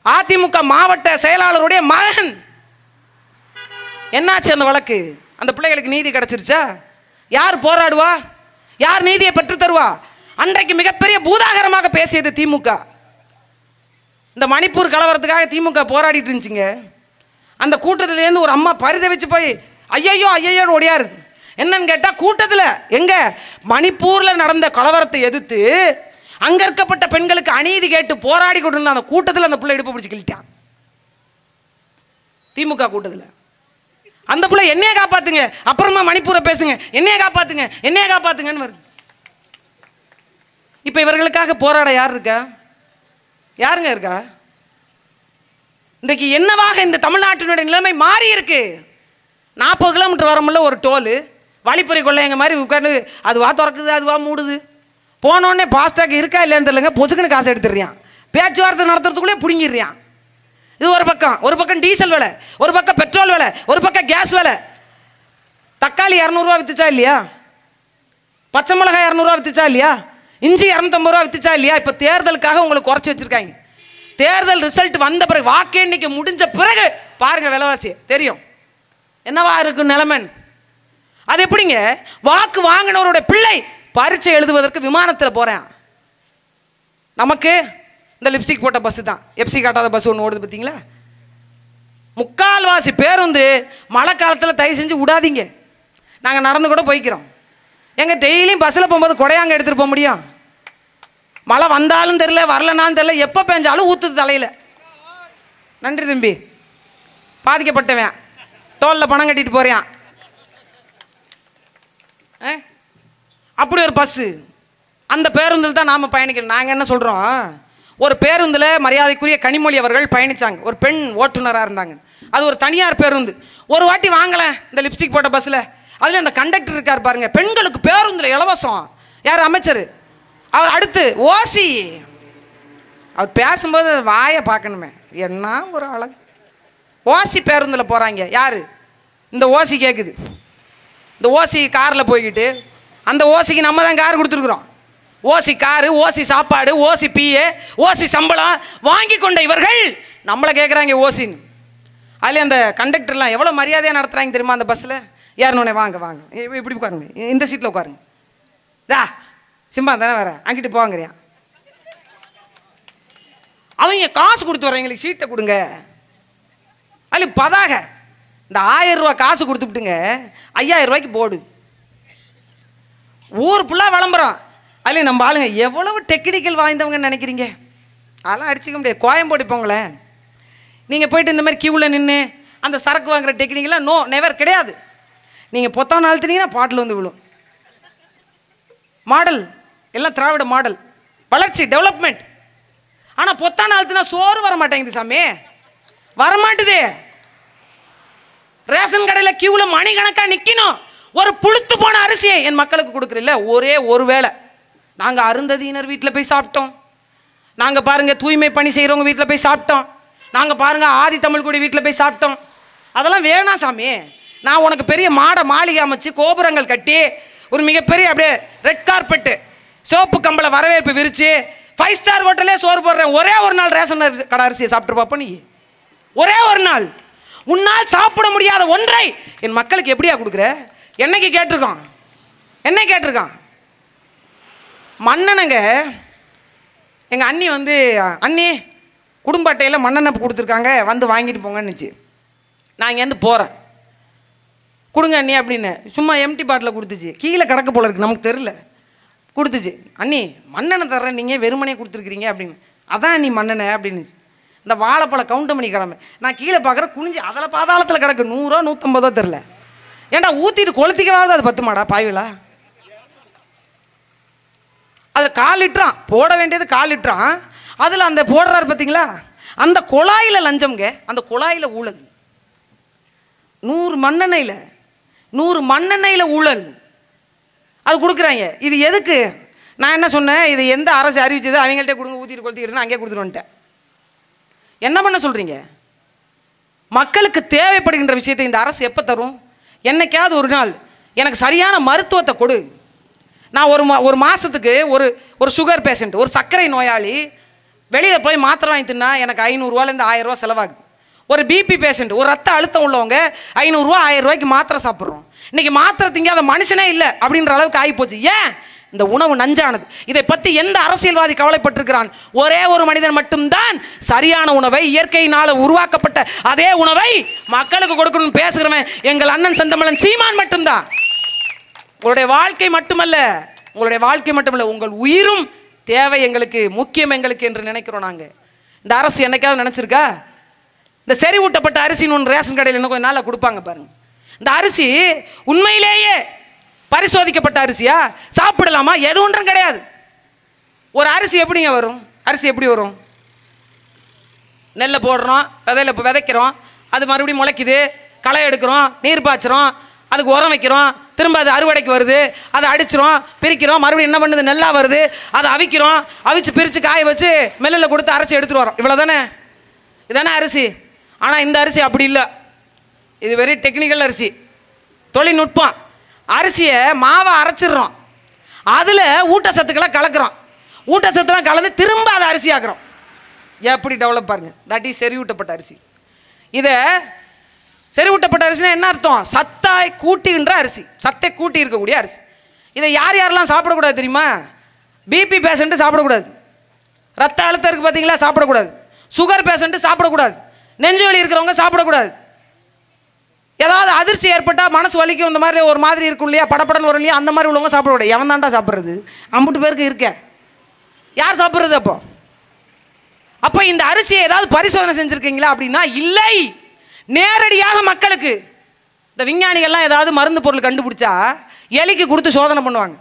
அதிமுக மாவட்ட செயலாளருடைய மகன். என்னாச்சு அந்த வழக்கு? அந்த பிள்ளைகளுக்கு நீதி கிடைச்சிருச்சா? யார் போராடுவா? யார் நீதியை பெற்று தருவா? அன்றைக்கு மிகப்பெரிய பூதாகரமாக பேசியது திமுக. இந்த மணிப்பூர் கலவரத்துக்காக திமுக போராடிட்டு இருந்துச்சுங்க. அந்த கூட்டத்திலேருந்து ஒரு அம்மா பரிதவிச்சு போய் ஐயையோ ஐயையோன்னு ஓடியாரு. என்னன்னு கேட்டால், கூட்டத்தில் எங்க மணிப்பூரில் நடந்த கலவரத்தை எதிர்த்து அங்கே இருக்கப்பட்ட பெண்களுக்கு அநீதி கேட்டு போராடி கொண்டு அந்த கூட்டத்தில் அந்த பிள்ளை இடுப்பு பிடிச்சி கிழிட்டான். திமுக கூட்டத்தில் அந்த பிள்ளை என்னைய காப்பாத்துங்க, அப்புறமா மணிப்பூரை பேசுங்க, என்னைய காப்பாத்துங்க என்னைய காப்பாத்துங்கன்னு வருது. இப்போ இவர்களுக்காக போராட யார் இருக்கா? யாருங்க இருக்கா? இன்றைக்கு என்னவாக இந்த தமிழ்நாட்டினுடைய நிலைமை மாறி இருக்கு. 40 கிலோமீட்டர் வரமுள்ள ஒரு டோலு, வழிப்பறி கொள்ளையங்க மாதிரி உட்காந்து அதுவா திறக்குது அதுவா மூடுது. போனோடனே ஃபாஸ்டாக் இருக்கா இல்லைன்னு தெரியலங்க, பொசுக்குன்னு காசு எடுத்துடுறான். பேச்சுவார்த்தை நடத்துறதுக்குள்ளே பிடுங்கிடுறான். இது ஒரு பக்கம். ஒரு பக்கம் டீசல் விலை, ஒரு பக்கம் பெட்ரோல் விலை, ஒரு பக்கம் கேஸ் விலை. தக்காளி 200 ரூபா வித்துச்சா இல்லையா? பச்சை மிளகாய் 200 ரூபா வித்துச்சா இல்லையா? இஞ்சி 250 ரூபா வித்துச்சா இல்லையா? இப்போ தேர்தலுக்காக உங்களுக்கு குறைச்சி வச்சிருக்காங்க. தேர்தல் ரிசல்ட் வந்த பிறகு, வாக்கு எண்ணிக்கை முடிஞ்ச பிறகு பாருங்க விலைவாசி தெரியும் என்னவா இருக்கு நிலைமைன்னு. அது எப்படிங்க? வாக்கு வாங்கினவருடைய பிள்ளை பரீட்சை எழுதுவதற்கு விமானத்தில் போறேன். நமக்கு இந்த லிப்ஸ்டிக் போட்ட பஸ் தான், எப்சி காட்டாத பஸ் ஒன்று ஓடுது பார்த்தீங்களா? முக்கால்வாசி பேருந்து மழை காலத்தில் தயவு செஞ்சு விடாதீங்க. நாங்கள் நடந்து கூட போய்க்கிறோம். எங்க டெய்லியும் பஸ்ஸில் போகும்போது கொடையாங்க எடுத்துகிட்டு போக முடியும்? மழை வந்தாலும் தெரில, வரலனாலும் தெரில, எப்போ பெஞ்சாலும் ஊற்றுது தலையில். நன்றி தம்பி. பாதிக்கப்பட்டவன் டோலில் பணம் கட்டிட்டு போறியான். அப்படி ஒரு பஸ்ஸு, அந்த பேருந்தில் தான் நாம் பயணிக்கணும். நாங்கள் என்ன சொல்கிறோம், ஒரு பேருந்தில் மரியாதைக்குரிய கனிமொழி அவர்கள் பயணித்தாங்க. ஒரு பெண் ஓட்டுநராக இருந்தாங்க. அது ஒரு தனியார் பேருந்து. ஒரு வாட்டி வாங்கலை இந்த லிப்ஸ்டிக் போட்ட பஸ்ஸில். அதில் அந்த கண்டக்டர் இருக்கார் பாருங்க, பெண்களுக்கு பேருந்தில் இலவசம். யார்? அமைச்சர். அவர் அடுத்து ஓசி. அவர் பேசும்போது வாயை பார்க்கணுமே, என்ன ஒரு அழகு. ஓசி பேருந்தில் போகிறாங்க. யார்? இந்த ஓசி கேட்குது. இந்த ஓசி காரில் போய்கிட்டு, அந்த ஓசிக்கு நம்ம தான் கார் கொடுத்துருக்குறோம். ஓசி காரு, ஓசி சாப்பாடு, ஓசி பிஏ, ஓசி சம்பளம் வாங்கி கொண்ட இவர்கள் நம்மளை கேட்குறாங்க ஓசின்னு. அதில் அந்த கண்டக்டர்லாம் எவ்வளோ மரியாதையாக நடத்துகிறாங்க தெரியுமா அந்த பஸ்ஸில்? ஏறணுன்னே வாங்க வாங்க, இப்படி உட்காருங்க, இந்த சீட்டில் உட்காருங்க, தா சிம்பா தானே வேற அங்கிட்டு போவாங்கறியா. அவங்க காசு கொடுத்து வரவங்களுக்கு சீட்டை கொடுங்க. அது பதாக இந்த 1000 ரூபா காசு கொடுத்துட்டுங்க 5000 ரூபாய்க்கு போடு. ஊர் ஃபுல்லாக விளம்பரம். அதுலேயும் நம்ம ஆளுங்க எவ்வளவு டெக்னிக்கல் வாய்ந்தவங்கன்னு நினைக்கிறீங்க? அதெல்லாம் அடிச்சிக்க முடியாது. கோயம்போடு போங்களேன், நீங்கள் போயிட்டு இந்த மாதிரி கியூவில் நின்று அந்த சரக்கு வாங்குகிற டெக்னிக்கெலாம் நெவர் கிடையாது. நீங்கள் பொத்தான அழுத்தினீங்கன்னா பாட்டில் வந்து விழும். மாடல் எல்லாம் திராவிட மாடல், வளர்ச்சி, டெவலப்மெண்ட். ஆனால் பொத்தான அழுத்தினா சோறு வர மாட்டேங்குது சாமி, வரமாட்டுது. ரேஷன் கடையில் கியூவில் மணிக்கணக்காக நிற்கணும். ஒரு புழுத்து போன அரிசியை என் மக்களுக்கு கொடுக்குறதில்ல. ஒரே ஒரு வேளை நாங்கள் அருந்ததியினர் வீட்டில் போய் சாப்பிட்டோம். நாங்கள் பாருங்கள் தூய்மை பணி செய்கிறவங்க வீட்டில் போய் சாப்பிட்டோம். நாங்கள் பாருங்கள் ஆதி தமிழ்குடி வீட்டில் போய் சாப்பிட்டோம். அதெல்லாம் வேணாம் சாமி. நான் உனக்கு பெரிய மாளிகை அமைச்சு கோபுரங்கள் கட்டி ஒரு மிகப்பெரிய அப்படியே ரெட் கார்பெட்டு சோப்பு கம்பளை வரவேற்பு விரித்து 5 ஸ்டார் ஹோட்டலே சோறு போடுறேன். ஒரே ஒரு நாள் ரேஷன் கடை அரிசியை சாப்பிட்டு பார்ப்போம். நீ ஒரே ஒரு நாள் உன்னால் சாப்பிட முடியாத ஒன்றை என் மக்களுக்கு எப்படியா கொடுக்குற? என்னைக்கு கேட்டிருக்கான்? என்ன கேட்டிருக்கான்? மண்ணெண்ணங்க எங்கள் அண்ணி வந்து, அண்ணி குடும்ப அட்டையில் மண்ணெண்ணெய் கொடுத்துருக்காங்க, வந்து வாங்கிட்டு போங்கன்னுச்சு. நான் இங்கேருந்து போகிறேன், கொடுங்க அண்ணி அப்படின்னு. சும்மா எம்டி பாட்டில் கொடுத்துச்சு. கீழே கிடக்க போல இருக்குது, நமக்கு தெரில. கொடுத்துச்சு. அண்ணி மண்ணெண்ணெய் தர்றேன், நீங்கள் வெறுமனே கொடுத்துருக்குறீங்க அப்படின்னு. அதான் அண்ணி மண்ணெண்ணெய் அப்படின்னுச்சு. இந்த வாழைப்பழ கவுண்டமணி கிழமை நான் கீழே பார்க்குற குனிஞ்சு அதில் பாதாளத்தில் கிடக்கு. 100 150 தெரில. ஏன்டா ஊற்றிட்டு கொளுத்திக்கவாவது அது 10 மாடா பாய்விலா? அது 1/4 லிட்டரான் போட வேண்டியது, 1/4 லிட்டரான். அதில் அந்த போடுறாரு பார்த்தீங்களா, அந்த குழாயில் லஞ்சம்ங்க, அந்த குழாயில் ஊழல். 100 மண்ணெண்ணெயில் ஊழல் அது கொடுக்குறாங்க. இது எதுக்கு? நான் என்ன சொன்னேன், இது எந்த அரசு அறிவிச்சது? அவங்கள்ட்ட கொடுங்க, ஊற்றிட்டு கொளுத்திக்கிட்டு அங்கேயே கொடுத்துட்டு வந்துட்டேன். என்ன பண்ண சொல்கிறீங்க? மக்களுக்கு தேவைப்படுகின்ற விஷயத்தை இந்த அரசு எப்போ தரும்? என்னைக்காவது ஒரு நாள் எனக்கு சரியான மருத்துவத்தை கொடு. நான் ஒரு மாதத்துக்கு ஒரு சுகர் பேஷண்ட், ஒரு சர்க்கரை நோயாளி வெளியில் போய் மாத்திரை வாங்கி தின்னா எனக்கு 500 ரூபாயிலேருந்து 1000 ரூபா செலவாகுது. ஒரு பிபி பேஷண்ட், ஒரு ரத்த அழுத்தம் உள்ளவங்க 500 ரூபா 1000 ரூபாய்க்கு மாத்திரை சாப்பிட்றோம். இன்றைக்கி மாத்திரை திங்காத மனுஷனே இல்லை அப்படின்ற அளவுக்கு ஆகிப்போச்சு. ஏன்? இந்த உணவு நஞ்சானது. இதை பற்றி எந்த அரசியல்வாதி கவலைப்பட்டிருக்கிறான்? ஒரே ஒரு மனிதன் மட்டும்தான் சரியான உணவை, இயற்கையினால் உருவாக்கப்பட்ட அதே உணவை மக்களுக்கு கொடுக்கணும்னு பேசுகிறவன் எங்கள் அண்ணன் செந்தமிழன் சீமான் மட்டும்தான். உங்களுடைய வாழ்க்கை மட்டுமல்ல, உங்கள் உயிரும் தேவை எங்களுக்கு, முக்கியம் எங்களுக்கு என்று நினைக்கிறோம் நாங்கள். இந்த அரசு என்னைக்காவது நினச்சிருக்கா? இந்த செறிவூட்டப்பட்ட அரிசின்னு ஒன்று ரேஷன் கடையில் இன்னும் கொஞ்சம் நாளில் கொடுப்பாங்க பாருங்க. இந்த அரிசி உண்மையிலேயே பரிசோதிக்கப்பட்ட அரிசியா? சாப்பிடலாமா? எது ஒன்றும் கிடையாது. ஒரு அரிசி எப்படிங்க வரும்? அரிசி எப்படி வரும்? நெல்லை போடுறோம், விதைக்கிறோம், அது மறுபடியும் முளைக்குது, களை எடுக்கிறோம், நீர் பாய்ச்சிரும், அதுக்கு உரம் வைக்கிறோம், திரும்ப அது அறுவடைக்கு வருது, அதை அடிச்சிரும், பிரிக்கிறோம், மறுபடியும் என்ன பண்ணுது, நெல்லாக வருது, அதை அவிக்கிறோம், அவிச்சு பிரித்து காய வச்சு மில்லில் கொடுத்து அரைச்சி எடுத்துகிட்டு வரோம். இவ்வளோ தானே? இதுதானே அரிசி. ஆனால் இந்த அரிசி அப்படி இல்லை. இது வெறும் டெக்னிக்கல் அரிசி, தொழில்நுட்பம். அரிசியை மாவை அரைச்சிடுறோம், அதில் ஊட்டச்சத்துக்களை கலக்கிறோம், ஊட்டச்சத்துலாம் கலந்து திரும்ப அதை அரிசி ஆக்குறோம். எப்படி டெவலப் பாருங்க. தட் இஸ் செறிவூட்டப்பட்ட அரிசி. இதை செறிவூட்டப்பட்ட அரிசினா என்ன அர்த்தம்? சத்தாய் கூட்டுகின்ற அரிசி, சத்தை கூட்டி இருக்கக்கூடிய அரிசி. இதை யார் யாரெல்லாம் சாப்பிடக்கூடாது தெரியுமா? பிபி பேஷண்ட்டு சாப்பிடக்கூடாது, ரத்த அழுத்தம் இருக்குது பார்த்தீங்களா, சாப்பிடக்கூடாது. சுகர் பேஷண்ட்டு சாப்பிடக்கூடாது, நெஞ்சு வலி இருக்கிறவங்க சாப்பிடக்கூடாது. ஏதாவது அதிர்ச்சி ஏற்பட்டால் மனசு வலிக்கும், இந்த மாதிரி ஒரு மாதிரி இருக்கும் இல்லையா, படப்படன்னு வரும் இல்லையா, அந்த மாதிரி உள்ளவங்க சாப்பிட விட. எவன் தாண்டா சாப்பிட்றது? அம்புட்டு பேருக்கு இருக்க, யார் சாப்பிட்றது? அப்போ இந்த அரிசியை ஏதாவது பரிசோதனை செஞ்சுருக்கீங்களா அப்படின்னா இல்லை. நேரடியாக மக்களுக்கு இந்த விஞ்ஞானிகள்லாம் ஏதாவது மருந்து பொருள் கண்டுபிடிச்சா எலிக்கு கொடுத்து சோதனை பண்ணுவாங்க.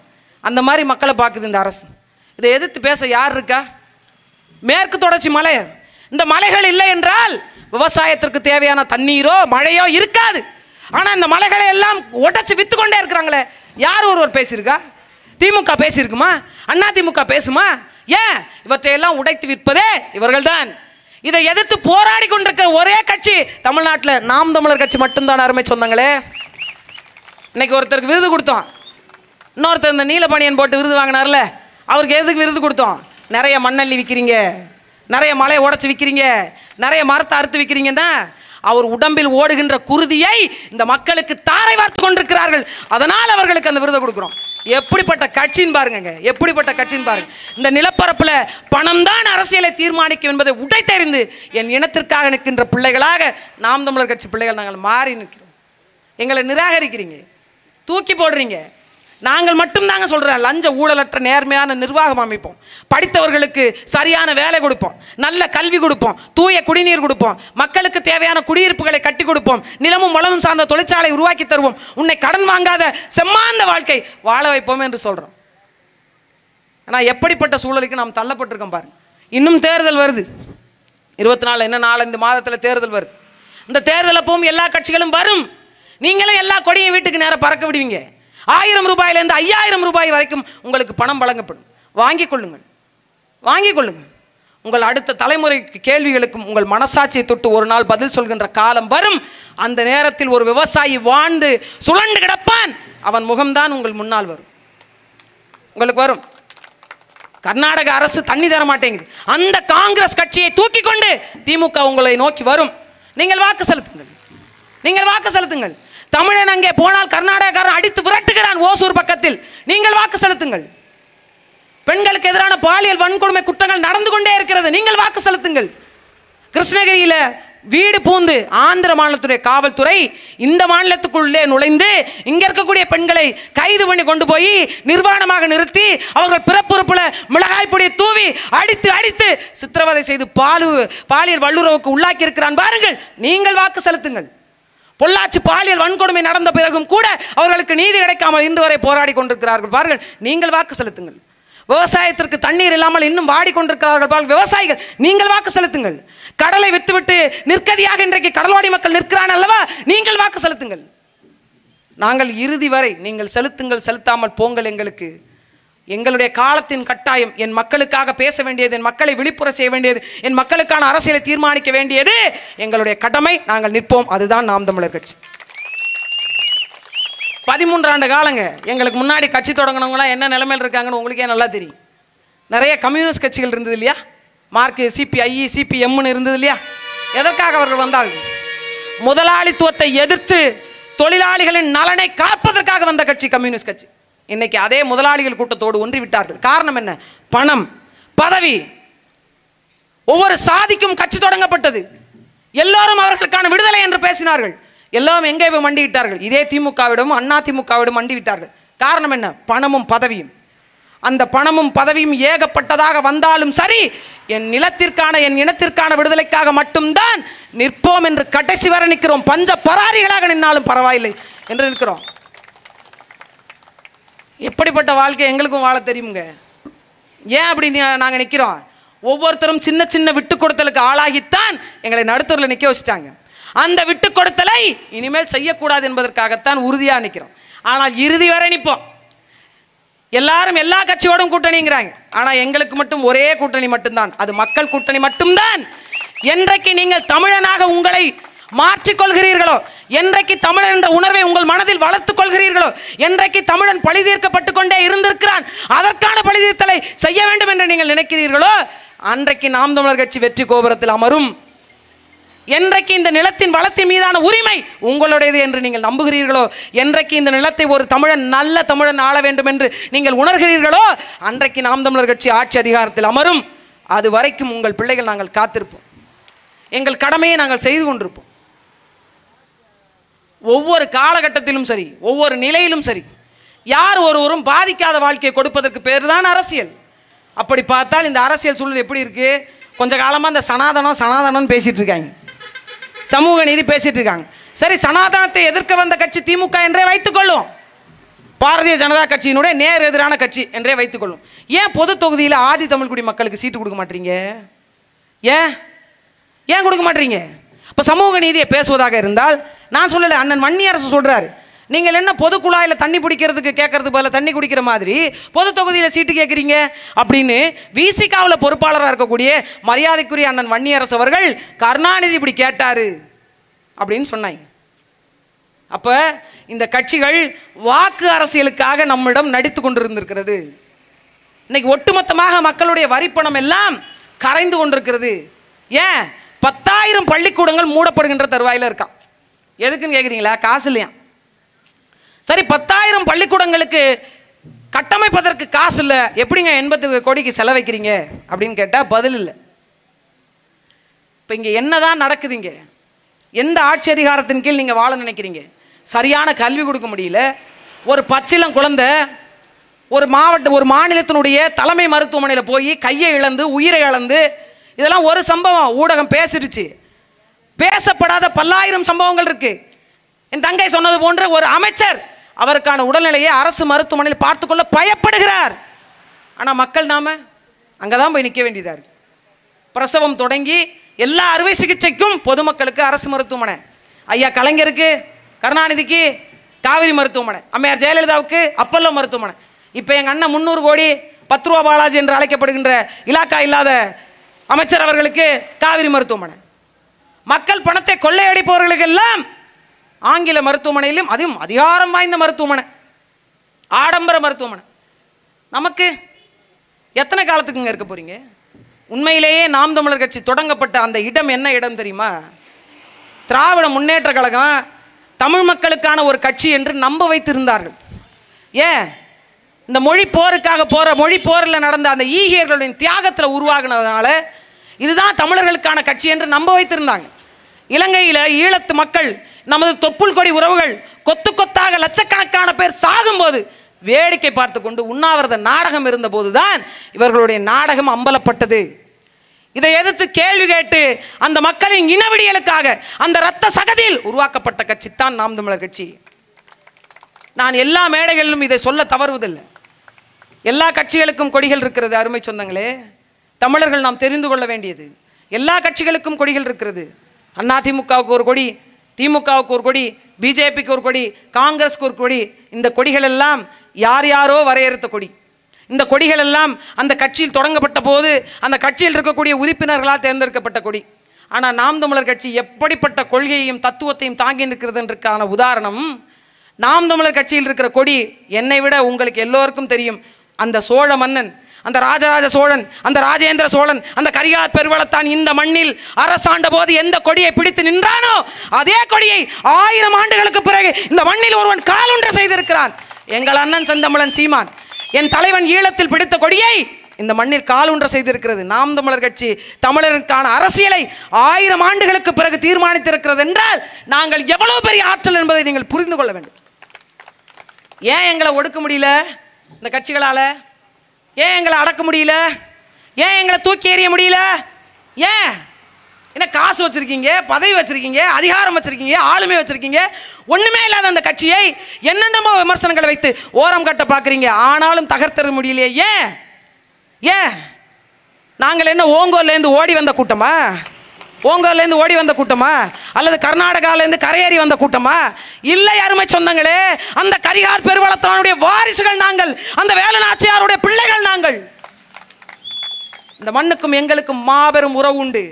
அந்த மாதிரி மக்களை பார்க்குது இந்த அரசு. இதை எதிர்த்து பேச யார் இருக்கா? மேற்கு தொடர்ச்சி மலை, இந்த மலைகள் இல்லை என்றால் விவசாயத்திற்கு தேவையான தண்ணீரோ மழையோ இருக்காது. ஆனால் இந்த மலைகளை எல்லாம் உடைச்சு வித்து கொண்டே இருக்கிறாங்களே, யார் ஒருவர் பேசியிருக்கா? திமுக பேசியிருக்குமா? அண்ணா திமுக பேசுமா? ஏன் இவற்றையெல்லாம் உடைத்து விற்பதே இவர்கள் தான். இதை எதிர்த்து போராடி கொண்டிருக்கிற ஒரே கட்சி தமிழ்நாட்டில் நாம் தமிழர் கட்சி மட்டும்தான். அருமை சொந்தங்களே, இன்னைக்கு ஒருத்தருக்கு விருது கொடுத்தோம், இன்னொருத்தர் இந்த நீலப்பணியன் போட்டு விருது வாங்கினார்ல, அவருக்கு எதுக்கு விருது கொடுத்தோம்? நிறைய மண்ணள்ளி விற்கிறீங்க, நிறைய மலையை உடைச்சி விற்கிறீங்க, நிறைய மரத்தை அறுத்து விற்கிறீங்கன்னா அவர் உடம்பில் ஓடுகின்ற குருதியை இந்த மக்களுக்கு தாரை வார்த்து கொண்டிருக்கிறார்கள். அதனால் அவர்களுக்கு அந்த விருதை கொடுக்குறோம். எப்படிப்பட்ட கட்சின்னு பாருங்க, எப்படிப்பட்ட கட்சின்னு பாருங்க. இந்த நிலப்பரப்புல பணம் தான் அரசியலை தீர்மானிக்கும் என்பதை உடைத்தறிந்து என் இனத்திற்காக நிற்கின்ற பிள்ளைகளாக நாம் தமிழர் கட்சி பிள்ளைகள் நாங்கள் மாறி நிற்கிறோம். எங்களை நிராகரிக்கிறீங்க, தூக்கி போடுறீங்க. நாங்கள் மட்டும்தாங்க சொல்கிறேன், லஞ்ச ஊழலற்ற நேர்மையான நிர்வாகம் அமைப்போம், படித்தவர்களுக்கு சரியான வேலை கொடுப்போம், நல்ல கல்வி கொடுப்போம், தூய குடிநீர் கொடுப்போம், மக்களுக்கு தேவையான குடியிருப்புகளை கட்டி கொடுப்போம், நிலமும் வளமும் சார்ந்த தொழிற்சாலை உருவாக்கி தருவோம், உன்னை கடன் வாங்காத செம்மாந்த வாழ்க்கை வாழ வைப்போம் என்று சொல்கிறோம். ஆனால் எப்படிப்பட்ட சூழலுக்கு நாம் தள்ளப்பட்டிருக்கோம் பாருங்க. இன்னும் தேர்தல் வருது, 24 என்ன 4 மாதத்தில் தேர்தல் வருது. இந்த தேர்தல் அப்பவும் எல்லா கட்சிகளும் வரும். நீங்களும் எல்லா கொடியும் வீட்டுக்கு நேரம் பறக்க விடுவீங்க. 1000 ரூபாயிலிருந்து 5000 ரூபாய் வரைக்கும் உங்களுக்கு பணம் வழங்கப்படும். வாங்கிக் கொள்ளுங்கள், வாங்கிக் கொள்ளுங்கள். உங்கள் அடுத்த தலைமுறைக்கு கேள்விகளுக்கும் உங்கள் மனசாட்சியை தொட்டு ஒரு நாள் பதில் சொல்கின்ற காலம் வரும். அந்த நேரத்தில் ஒரு விவசாயி வாழ்ந்து சுழண்டு கிடப்பான், அவன் முகம்தான் உங்கள் முன்னால் வரும், உங்களுக்கு வரும். கர்நாடக அரசு தண்ணி தர மாட்டேங்குது, அந்த காங்கிரஸ் கட்சியை தூக்கி கொண்டு திமுக உங்களை நோக்கி வரும். நீங்கள் வாக்கு செலுத்துங்கள், நீங்கள் வாக்கு செலுத்துங்கள். தமிழன் அங்கே போனால் கர்நாடகக்காரன் அடித்து விரட்டுகிறான் ஓசூர் பக்கத்தில், நீங்கள் வாக்கு செலுத்துங்கள். பெண்களுக்கு எதிரான பாலியல் வன்கொடுமை குற்றங்கள் நடந்து கொண்டே இருக்கிறது, நீங்கள் வாக்கு செலுத்துங்கள். கிருஷ்ணகிரியில் வீடு பூந்து ஆந்திர மாநிலத்துடைய காவல்துறை இந்த மாநிலத்துக்குள்ளே நுழைந்து இங்க இருக்கக்கூடிய பெண்களை கைது பண்ணி கொண்டு போய் நிர்வாணமாக நிறுத்தி அவர்கள் பிறப்புறுப்புல மிளகாய் பொடியை தூவி அடித்து அடித்து சித்திரவதை செய்து பாலியல் வல்லுறவுக்கு உள்ளாக்கி இருக்கிறான் பாருங்கள். நீங்கள் வாக்கு செலுத்துங்கள். பொள்ளாச்சி பாலியல் வன்கொடுமை நடந்த பிறகும் கூட அவர்களுக்கு நீதி கிடைக்காமல் இன்று வரை போராடி கொண்டிருக்கிறார்கள் பாருங்கள். நீங்கள் வாக்கு செலுத்துங்கள். விவசாயத்திற்கு தண்ணீர் இல்லாமல் இன்னும் வாடிக்கொண்டிருக்கிறார்கள் பாருங்கள் விவசாயிகள், நீங்கள் வாக்கு செலுத்துங்கள். கடலை விட்டுவிட்டு நிற்கதியாக இன்றைக்கு கடல்வாடி மக்கள் நிற்கிறான் அல்லவா, நீங்கள் வாக்கு செலுத்துங்கள். நாங்கள் இறுதி வரை நீங்கள் செலுத்துங்கள், செலுத்தாமல் போங்கள். எங்களுடைய காலத்தின் கட்டாயம். என் மக்களுக்காக பேச வேண்டியது, என் மக்களை விழிப்புற செய்ய வேண்டியது, என் மக்களுக்கான அரசியலை தீர்மானிக்க வேண்டியது எங்களுடைய கடமை. நாங்கள் நிற்போம். அதுதான் நாம் தமிழர் கட்சி. 13 ஆண்டு காலங்க எங்களுக்கு முன்னாடி கட்சி தொடங்கினவங்களாம் என்ன நிலைமையில் இருக்காங்கன்னு உங்களுக்கே நல்லா தெரியும். நிறைய கம்யூனிஸ்ட் கட்சிகள் இருந்தது இல்லையா, மார்க்கு சிபிஐ சிபிஎம்னு இருந்தது இல்லையா. எதற்காக அவர்கள் வந்தார்கள்? முதலாளித்துவத்தை எதிர்த்து தொழிலாளிகளின் நலனை காப்பதற்காக வந்த கட்சி கம்யூனிஸ்ட் கட்சி. இன்னைக்கு அதே முதலாளிகள் கூட்டத்தோடு ஒன்றி விட்டார்கள். காரணம் என்ன? பணம், பதவி. ஒவ்வொரு சாதிக்கும் கட்சி தொடங்கப்பட்டது. எல்லாரும் அவர்களுக்கான விடுதலை என்று பேசினார்கள். எல்லாம் எங்கே போய் மண்டிவிட்டார்கள்? இதே திமுகவிடம் அண்ணா திமுகவிடம் மண்டிவிட்டார்கள். காரணம் என்ன? பணமும் பதவியும். அந்த பணமும் பதவியும் ஏகப்பட்டதாக வந்தாலும் சரி, என் நிலத்திற்கான என் இனத்திற்கான விடுதலைக்காக மட்டும்தான் நிற்போம் என்று கடைசி வரை நிற்கிறோம். பஞ்ச பராரிகளாக நின்னாலும் பரவாயில்லை என்று நிற்கிறோம். எப்படிப்பட்ட வாழ்க்கை எங்களுக்கும் வாழ தெரியுங்க. ஏன் அப்படி நாங்கள் நிற்கிறோம்? ஒவ்வொருத்தரும் சின்ன சின்ன விட்டு கொடுத்தலுக்கு ஆளாகித்தான் எங்களை நடுத்தரில் நிற்க வச்சுட்டாங்க. அந்த விட்டு கொடுத்தலை இனிமேல் செய்யக்கூடாது என்பதற்காகத்தான் உறுதியாக நிற்கிறோம். ஆனால் இறுதி வரை நிற்போம். எல்லாரும் எல்லா கட்சியோடும் கூட்டணிங்கிறாங்க, ஆனால் எங்களுக்கு மட்டும் ஒரே கூட்டணி மட்டும்தான், அது மக்கள் கூட்டணி மட்டும்தான். என்றைக்கு நீங்கள் தமிழனாக உங்களை மாற்றிக்கொள்கிறீர்களோ, என்றைக்கு தமிழன் என்ற உணர்வை உங்கள் மனதில் வளர்த்துக் கொள்கிறீர்களோ, என்றைக்கு தமிழன் பழி தீர்க்கப்பட்டு கொண்டே இருந்திருக்கிறான், அதற்கான பழி தீர்த்தலை செய்ய வேண்டும் என்று நீங்கள் நினைக்கிறீர்களோ, அன்றைக்கு நாம் தமிழர் கட்சி வெற்றி கோபுரத்தில் அமரும். என்றைக்கு இந்த நிலத்தின் வளத்தின் மீதான உரிமை உங்களுடையது என்று நீங்கள் நம்புகிறீர்களோ, என்றைக்கு இந்த நிலத்தை ஒரு தமிழன் நல்ல தமிழன் ஆள வேண்டும் என்று நீங்கள் உணர்கிறீர்களோ, அன்றைக்கு நாம் தமிழர் கட்சி ஆட்சி அதிகாரத்தில் அமரும். அது வரைக்கும் உங்கள் பிள்ளைகள் நாங்கள் காத்திருப்போம். எங்கள் கடமையை நாங்கள் செய்து கொண்டிருப்போம். ஒவ்வொரு காலகட்டத்திலும் சரி, ஒவ்வொரு நிலையிலும் சரி, யார் ஒருவரும் பாதிக்காத வாழ்க்கையை கொடுப்பதற்கு பேர் தான் அரசியல். அப்படி பார்த்தால் இந்த அரசியல் சூழல் எப்படி இருக்கு? கொஞ்ச காலமாக இந்த சனாதனம் பேசிட்டு இருக்காங்க, சமூக நீதி பேசிட்டு இருக்காங்க. சரி, சனாதனத்தை எதிர்க்க வந்த கட்சி திமுக என்றே வைத்துக்கொள்ளும், பாரதிய ஜனதா கட்சியினுடைய நேர் எதிரான கட்சி என்றே வைத்துக்கொள்ளும். ஏன் பொது தொகுதியில் ஆதி தமிழ்குடி மக்களுக்கு சீட்டு கொடுக்க மாட்டீங்க? ஏன் கொடுக்க மாட்டீங்க? இப்போ சமூக நீதியை பேசுவதாக இருந்தால், நான் சொல்லலை, அண்ணன் வன்னியரசு சொல்றாரு, நீங்கள் என்ன பொது குழாயில் தண்ணி பிடிக்கிறதுக்கு கேட்கறது போல தண்ணி குடிக்கிற மாதிரி பொது தொகுதியில் சீட்டு கேட்குறீங்க அப்படின்னு விசிகாவில் பொறுப்பாளராக இருக்கக்கூடிய மரியாதைக்குரிய அண்ணன் வன்னியரசு அவர்கள் கருணாநிதி இப்படி கேட்டாரு அப்படின்னு சொன்னாங்க. அப்போ இந்த கட்சிகள் வாக்கு அரசியலுக்காக நம்மிடம் நடித்து கொண்டிருந்திருக்கிறது. இன்னைக்கு ஒட்டுமொத்தமாக மக்களுடைய வரிப்பணம் எல்லாம் கரைந்து கொண்டிருக்கிறது. ஏன் 10,000 பள்ளிக்கூடங்கள் மூடப்படுகின்ற தருவாயில் இருக்கான். எதுக்குன்னு கேட்குறீங்களா? காசு இல்லையா? சரி, 10,000 பள்ளிக்கூடங்களுக்கு கட்டமைப்பதற்கு காசு இல்லை, எப்படிங்க 80 கோடிக்கு செலவைக்கிறீங்க அப்படின்னு கேட்டால் பதில் இல்லை. இப்போ இங்கே என்னதான் நடக்குதுங்க? எந்த ஆட்சி அதிகாரத்தின் கீழ் நீங்கள் வாழ நினைக்கிறீங்க? சரியான கல்வி கொடுக்க முடியல. ஒரு பச்சிளம் குழந்தை ஒரு மாநிலத்தினுடைய தலைமை மருத்துவமனையில் போய் கையை இழந்து உயிரை இழந்து, இதெல்லாம் ஒரு சம்பவம் ஊடகம் பேசிடுச்சு. பேசப்படாத பல்லாயிரம் சம்பவங்கள் இருக்கு. என் தங்கை சொன்னது போன்ற ஒரு அமைச்சர் அவருக்கான உடல்நிலையை அரசு மருத்துவமனையில் பார்த்துக்கொள்ள பயப்படுகிறார். ஆனால் மக்கள் நாம அங்கே தான் போய் நிற்க வேண்டியதாக இருக்கு. பிரசவம் தொடங்கி எல்லா அறுவை சிகிச்சைக்கும் பொதுமக்களுக்கு அரசு மருத்துவமனை, ஐயா கலைஞருக்கு கருணாநிதிக்கு காவிரி மருத்துவமனை, அம்மையார் ஜெயலலிதாவுக்கு அப்பல்லோ மருத்துவமனை. இப்போ எங்கள் அண்ணன் 300 கோடி 10 ரூபா பாலாஜி என்று அழைக்கப்படுகின்ற இலாக்கா இல்லாத அமைச்சர் அவர்களுக்கு காவிரி மருத்துவமனை. மக்கள் பணத்தை கொள்ளையடிப்பவர்களுக்கு எல்லாம் ஆங்கில மருத்துவமனையிலும், அதுவும் அதிகாரம் வாய்ந்த மருத்துவமனை, ஆடம்பர மருத்துவமனை. நமக்கு எத்தனை காலத்துக்குங்க இருக்க போறீங்க? உண்மையிலேயே நாம் தமிழர் கட்சி தொடங்கப்பட்ட அந்த இடம் என்ன இடம் தெரியுமா? திராவிட முன்னேற்ற கழகம் தமிழ் மக்களுக்கான ஒரு கட்சி என்று நம்ப வைத்திருந்தார்கள். ஏன்? இந்த மொழி போரில் நடந்த அந்த ஈகியர்களுடைய தியாகத்தில் உருவாகினதுனால இதுதான் தமிழர்களுக்கான கட்சி என்று நம்ப வைத்திருந்தாங்க. இலங்கையில் ஈழத்து மக்கள், நமது தொப்புள் கொடி உறவுகள் கொத்து கொத்தாக லட்சக்கணக்கான பேர் சாகும்போது வேடிக்கை பார்த்து கொண்டு உண்ணாவிரத நாடகம் இருந்த போதுதான் இவர்களுடைய நாடகம் அம்பலப்பட்டது. இதை எதிர்த்து கேள்வி கேட்டு அந்த மக்களின் இனவிடியலுக்காக அந்த இரத்த சகதியில் உருவாக்கப்பட்ட கட்சி தான் நாம் தமிழர் கட்சி. நான் எல்லா மேடைகளிலும் இதை சொல்ல தவறுவதில்லை. எல்லா கட்சிகளுக்கும் கொடிகள் இருக்கிறது. அருமை சொந்தங்களே, தமிழர்கள் நாம் தெரிந்து கொள்ள வேண்டியது, எல்லா கட்சிகளுக்கும் கொடிகள் இருக்கிறது. அதிமுகவுக்கு ஒரு கொடி, திமுகவுக்கு ஒரு கொடி, பிஜேபிக்கு ஒரு கொடி, காங்கிரஸுக்கு ஒரு கொடி. இந்த கொடிகள் எல்லாம் யார் யாரோ வரையறுத்த கொடி. இந்த கொடிகள் எல்லாம் அந்த கட்சியில் தொடங்கப்பட்ட போது அந்த கட்சியில் இருக்கக்கூடிய உறுப்பினர்களால் தேர்ந்தெடுக்கப்பட்ட கொடி. ஆனால் நாம் தமிழர் கட்சி எப்படிப்பட்ட கொள்கையையும் தத்துவத்தையும் தாங்கி நிற்கிறதுன்றதுக்கான உதாரணம் நாம் தமிழர் கட்சியில் இருக்கிற கொடி. என்னை விட உங்களுக்கு எல்லோருக்கும் தெரியும், அந்த சோழ மன்னன், அந்த ராஜராஜ சோழன், அந்த ராஜேந்திர சோழன், அந்த கரிகால் பெருவளத்தான் இந்த மண்ணில் அரசாண்ட போது எந்த கொடியை பிடித்து நின்றானோ அதே கொடியை 1000 ஆண்டுகளுக்கு பிறகு இந்த மண்ணில் ஒருவன் காலுன்ற செய்திருக்கிறான். எங்கள் அண்ணன் செந்தமிழன் சீமான் என் தலைவன் ஈழத்தில் பிடித்த கொடியை இந்த மண்ணில் காலுன்ற செய்திருக்கிறது. நாம் தமிழர் கட்சி தமிழருக்கான அரசியலை 1000 ஆண்டுகளுக்கு பிறகு தீர்மானித்திருக்கிறது என்றால் நாங்கள் எவ்வளவு பெரிய ஆற்றல் என்பதை நீங்கள் புரிந்து கொள்ள வேண்டும். ஏன் எங்களை ஒடுக்க முடியல இந்த கட்சிகளால? ஏன் எங்களை அடக்க முடியல? ஏன் எங்களை தூக்கி எறிய முடியல? ஏன்? என்ன காசு வச்சிருக்கீங்க, பதவி வச்சிருக்கீங்க, அதிகாரம் வச்சிருக்கீங்க, ஆளுமை வச்சிருக்கீங்க, ஒண்ணுமே இல்லாத அந்த கட்சியை என்னென்னமோ விமர்சனங்களை வைத்து ஓரம் கட்ட பார்க்குறீங்க. ஆனாலும் தகர்த்தர முடியலையே. ஏன்? ஏன்? நாங்கள் என்ன ஓங்கோல்லேருந்து ஓடி வந்த கூட்டமா? ஓங்கோல்லேருந்து ஓடி வந்த கூட்டமா? அல்லது கர்நாடகாவிலேருந்து கரையேறி வந்த கூட்டமா? இல்லை அருமை சொந்தங்களே, அந்த கரிகால் பெருவளத்தானுடைய வாரிசுகள் நாங்கள், அந்த வேலுநாச்சியாருடைய பிள்ளைகள் நாங்கள். இந்த மண்ணுக்கும் எங்களுக்கும் மாபெரும் உறவு உண்டு.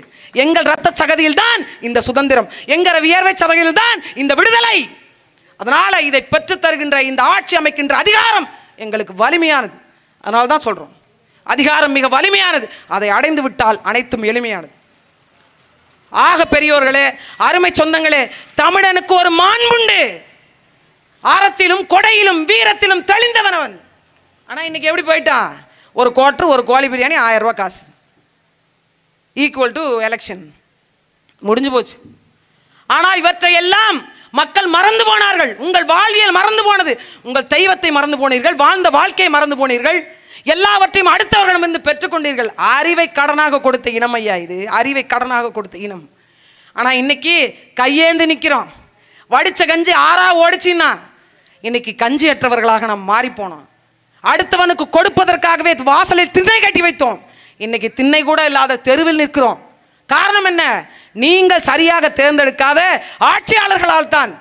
எங்கள் இரத்த சகதியில் தான் இந்த சுதந்திரம், எங்கள் வியர்வை சதகையில் தான் இந்த விடுதலை. அதனால இதை பெற்று தருகின்ற இந்த ஆட்சி அமைக்கின்ற அதிகாரம் எங்களுக்கு வலிமையானது. அதனால தான் சொல்றோம், அதிகாரம் மிக வலிமையானது, அதை அடைந்து விட்டால் அனைத்தும் எளிமையானது. ஆக பெரியோர்களே, அருமை சொந்தங்களே, தமிழனுக்கு ஒரு மாண்புண்டு. ஆரத்திலும் கொடையிலும் வீரத்திலும் தெளிந்தவன் அவன். ஆனா இன்னைக்கு எப்படி போயிட்டான்? ஒரு கோட்டர், ஒரு கோழி பிரியாணி, 1000 ரூபாய் காசு, ஈக்குவல் டு எலெக்ஷன், முடிஞ்சு போச்சு. ஆனால் இவற்றை எல்லாம் மக்கள் மறந்து போனார்கள். உங்கள் வாழ்வியல் மறந்து போனது. உங்கள் தெய்வத்தை மறந்து போனீர்கள். வாழ்ந்த வாழ்க்கையை மறந்து போனீர்கள். எல்லாவற்றையும் அடுத்தவர்களிடமிருந்து பெற்றுக்கொண்டீர்கள். அறிவை கடனாக கொடுத்த இனம் ஐயா இது. அறிவை கடனாக கொடுத்த இனம். ஆனால் இன்னைக்கு கையேந்து நிற்கிறோம். வடிச்ச கஞ்சி ஆறா ஓடிச்சின்னா இன்னைக்கு கஞ்சி அற்றவர்களாக நாம் மாறி போனோம். அடுத்தவனுக்கு கொடுப்பதற்காகவே வாசலில் திண்ணை கட்டி வைத்தோம். இன்னைக்கு திண்ணை கூட இல்லாத தெருவில் நிற்கிறோம். காரணம் என்ன? நீங்கள் சரியாக தேர்ந்தெடுக்காத ஆட்சியாளர்களால் தான்.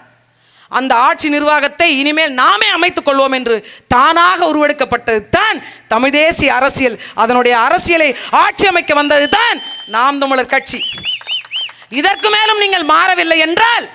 அந்த ஆட்சி நிர்வாகத்தை இனிமேல் நாமே அமைத்துக் கொள்வோம் என்று தானாக உருவெடுக்கப்பட்டது தான் தமிழ் தேசிய அரசியல். அதனுடைய அரசியலை ஆட்சி அமைக்க வந்தது தான் நாம் தமிழர் கட்சி. இதற்கு மேலும் நீங்கள் மாறவில்லை என்றால்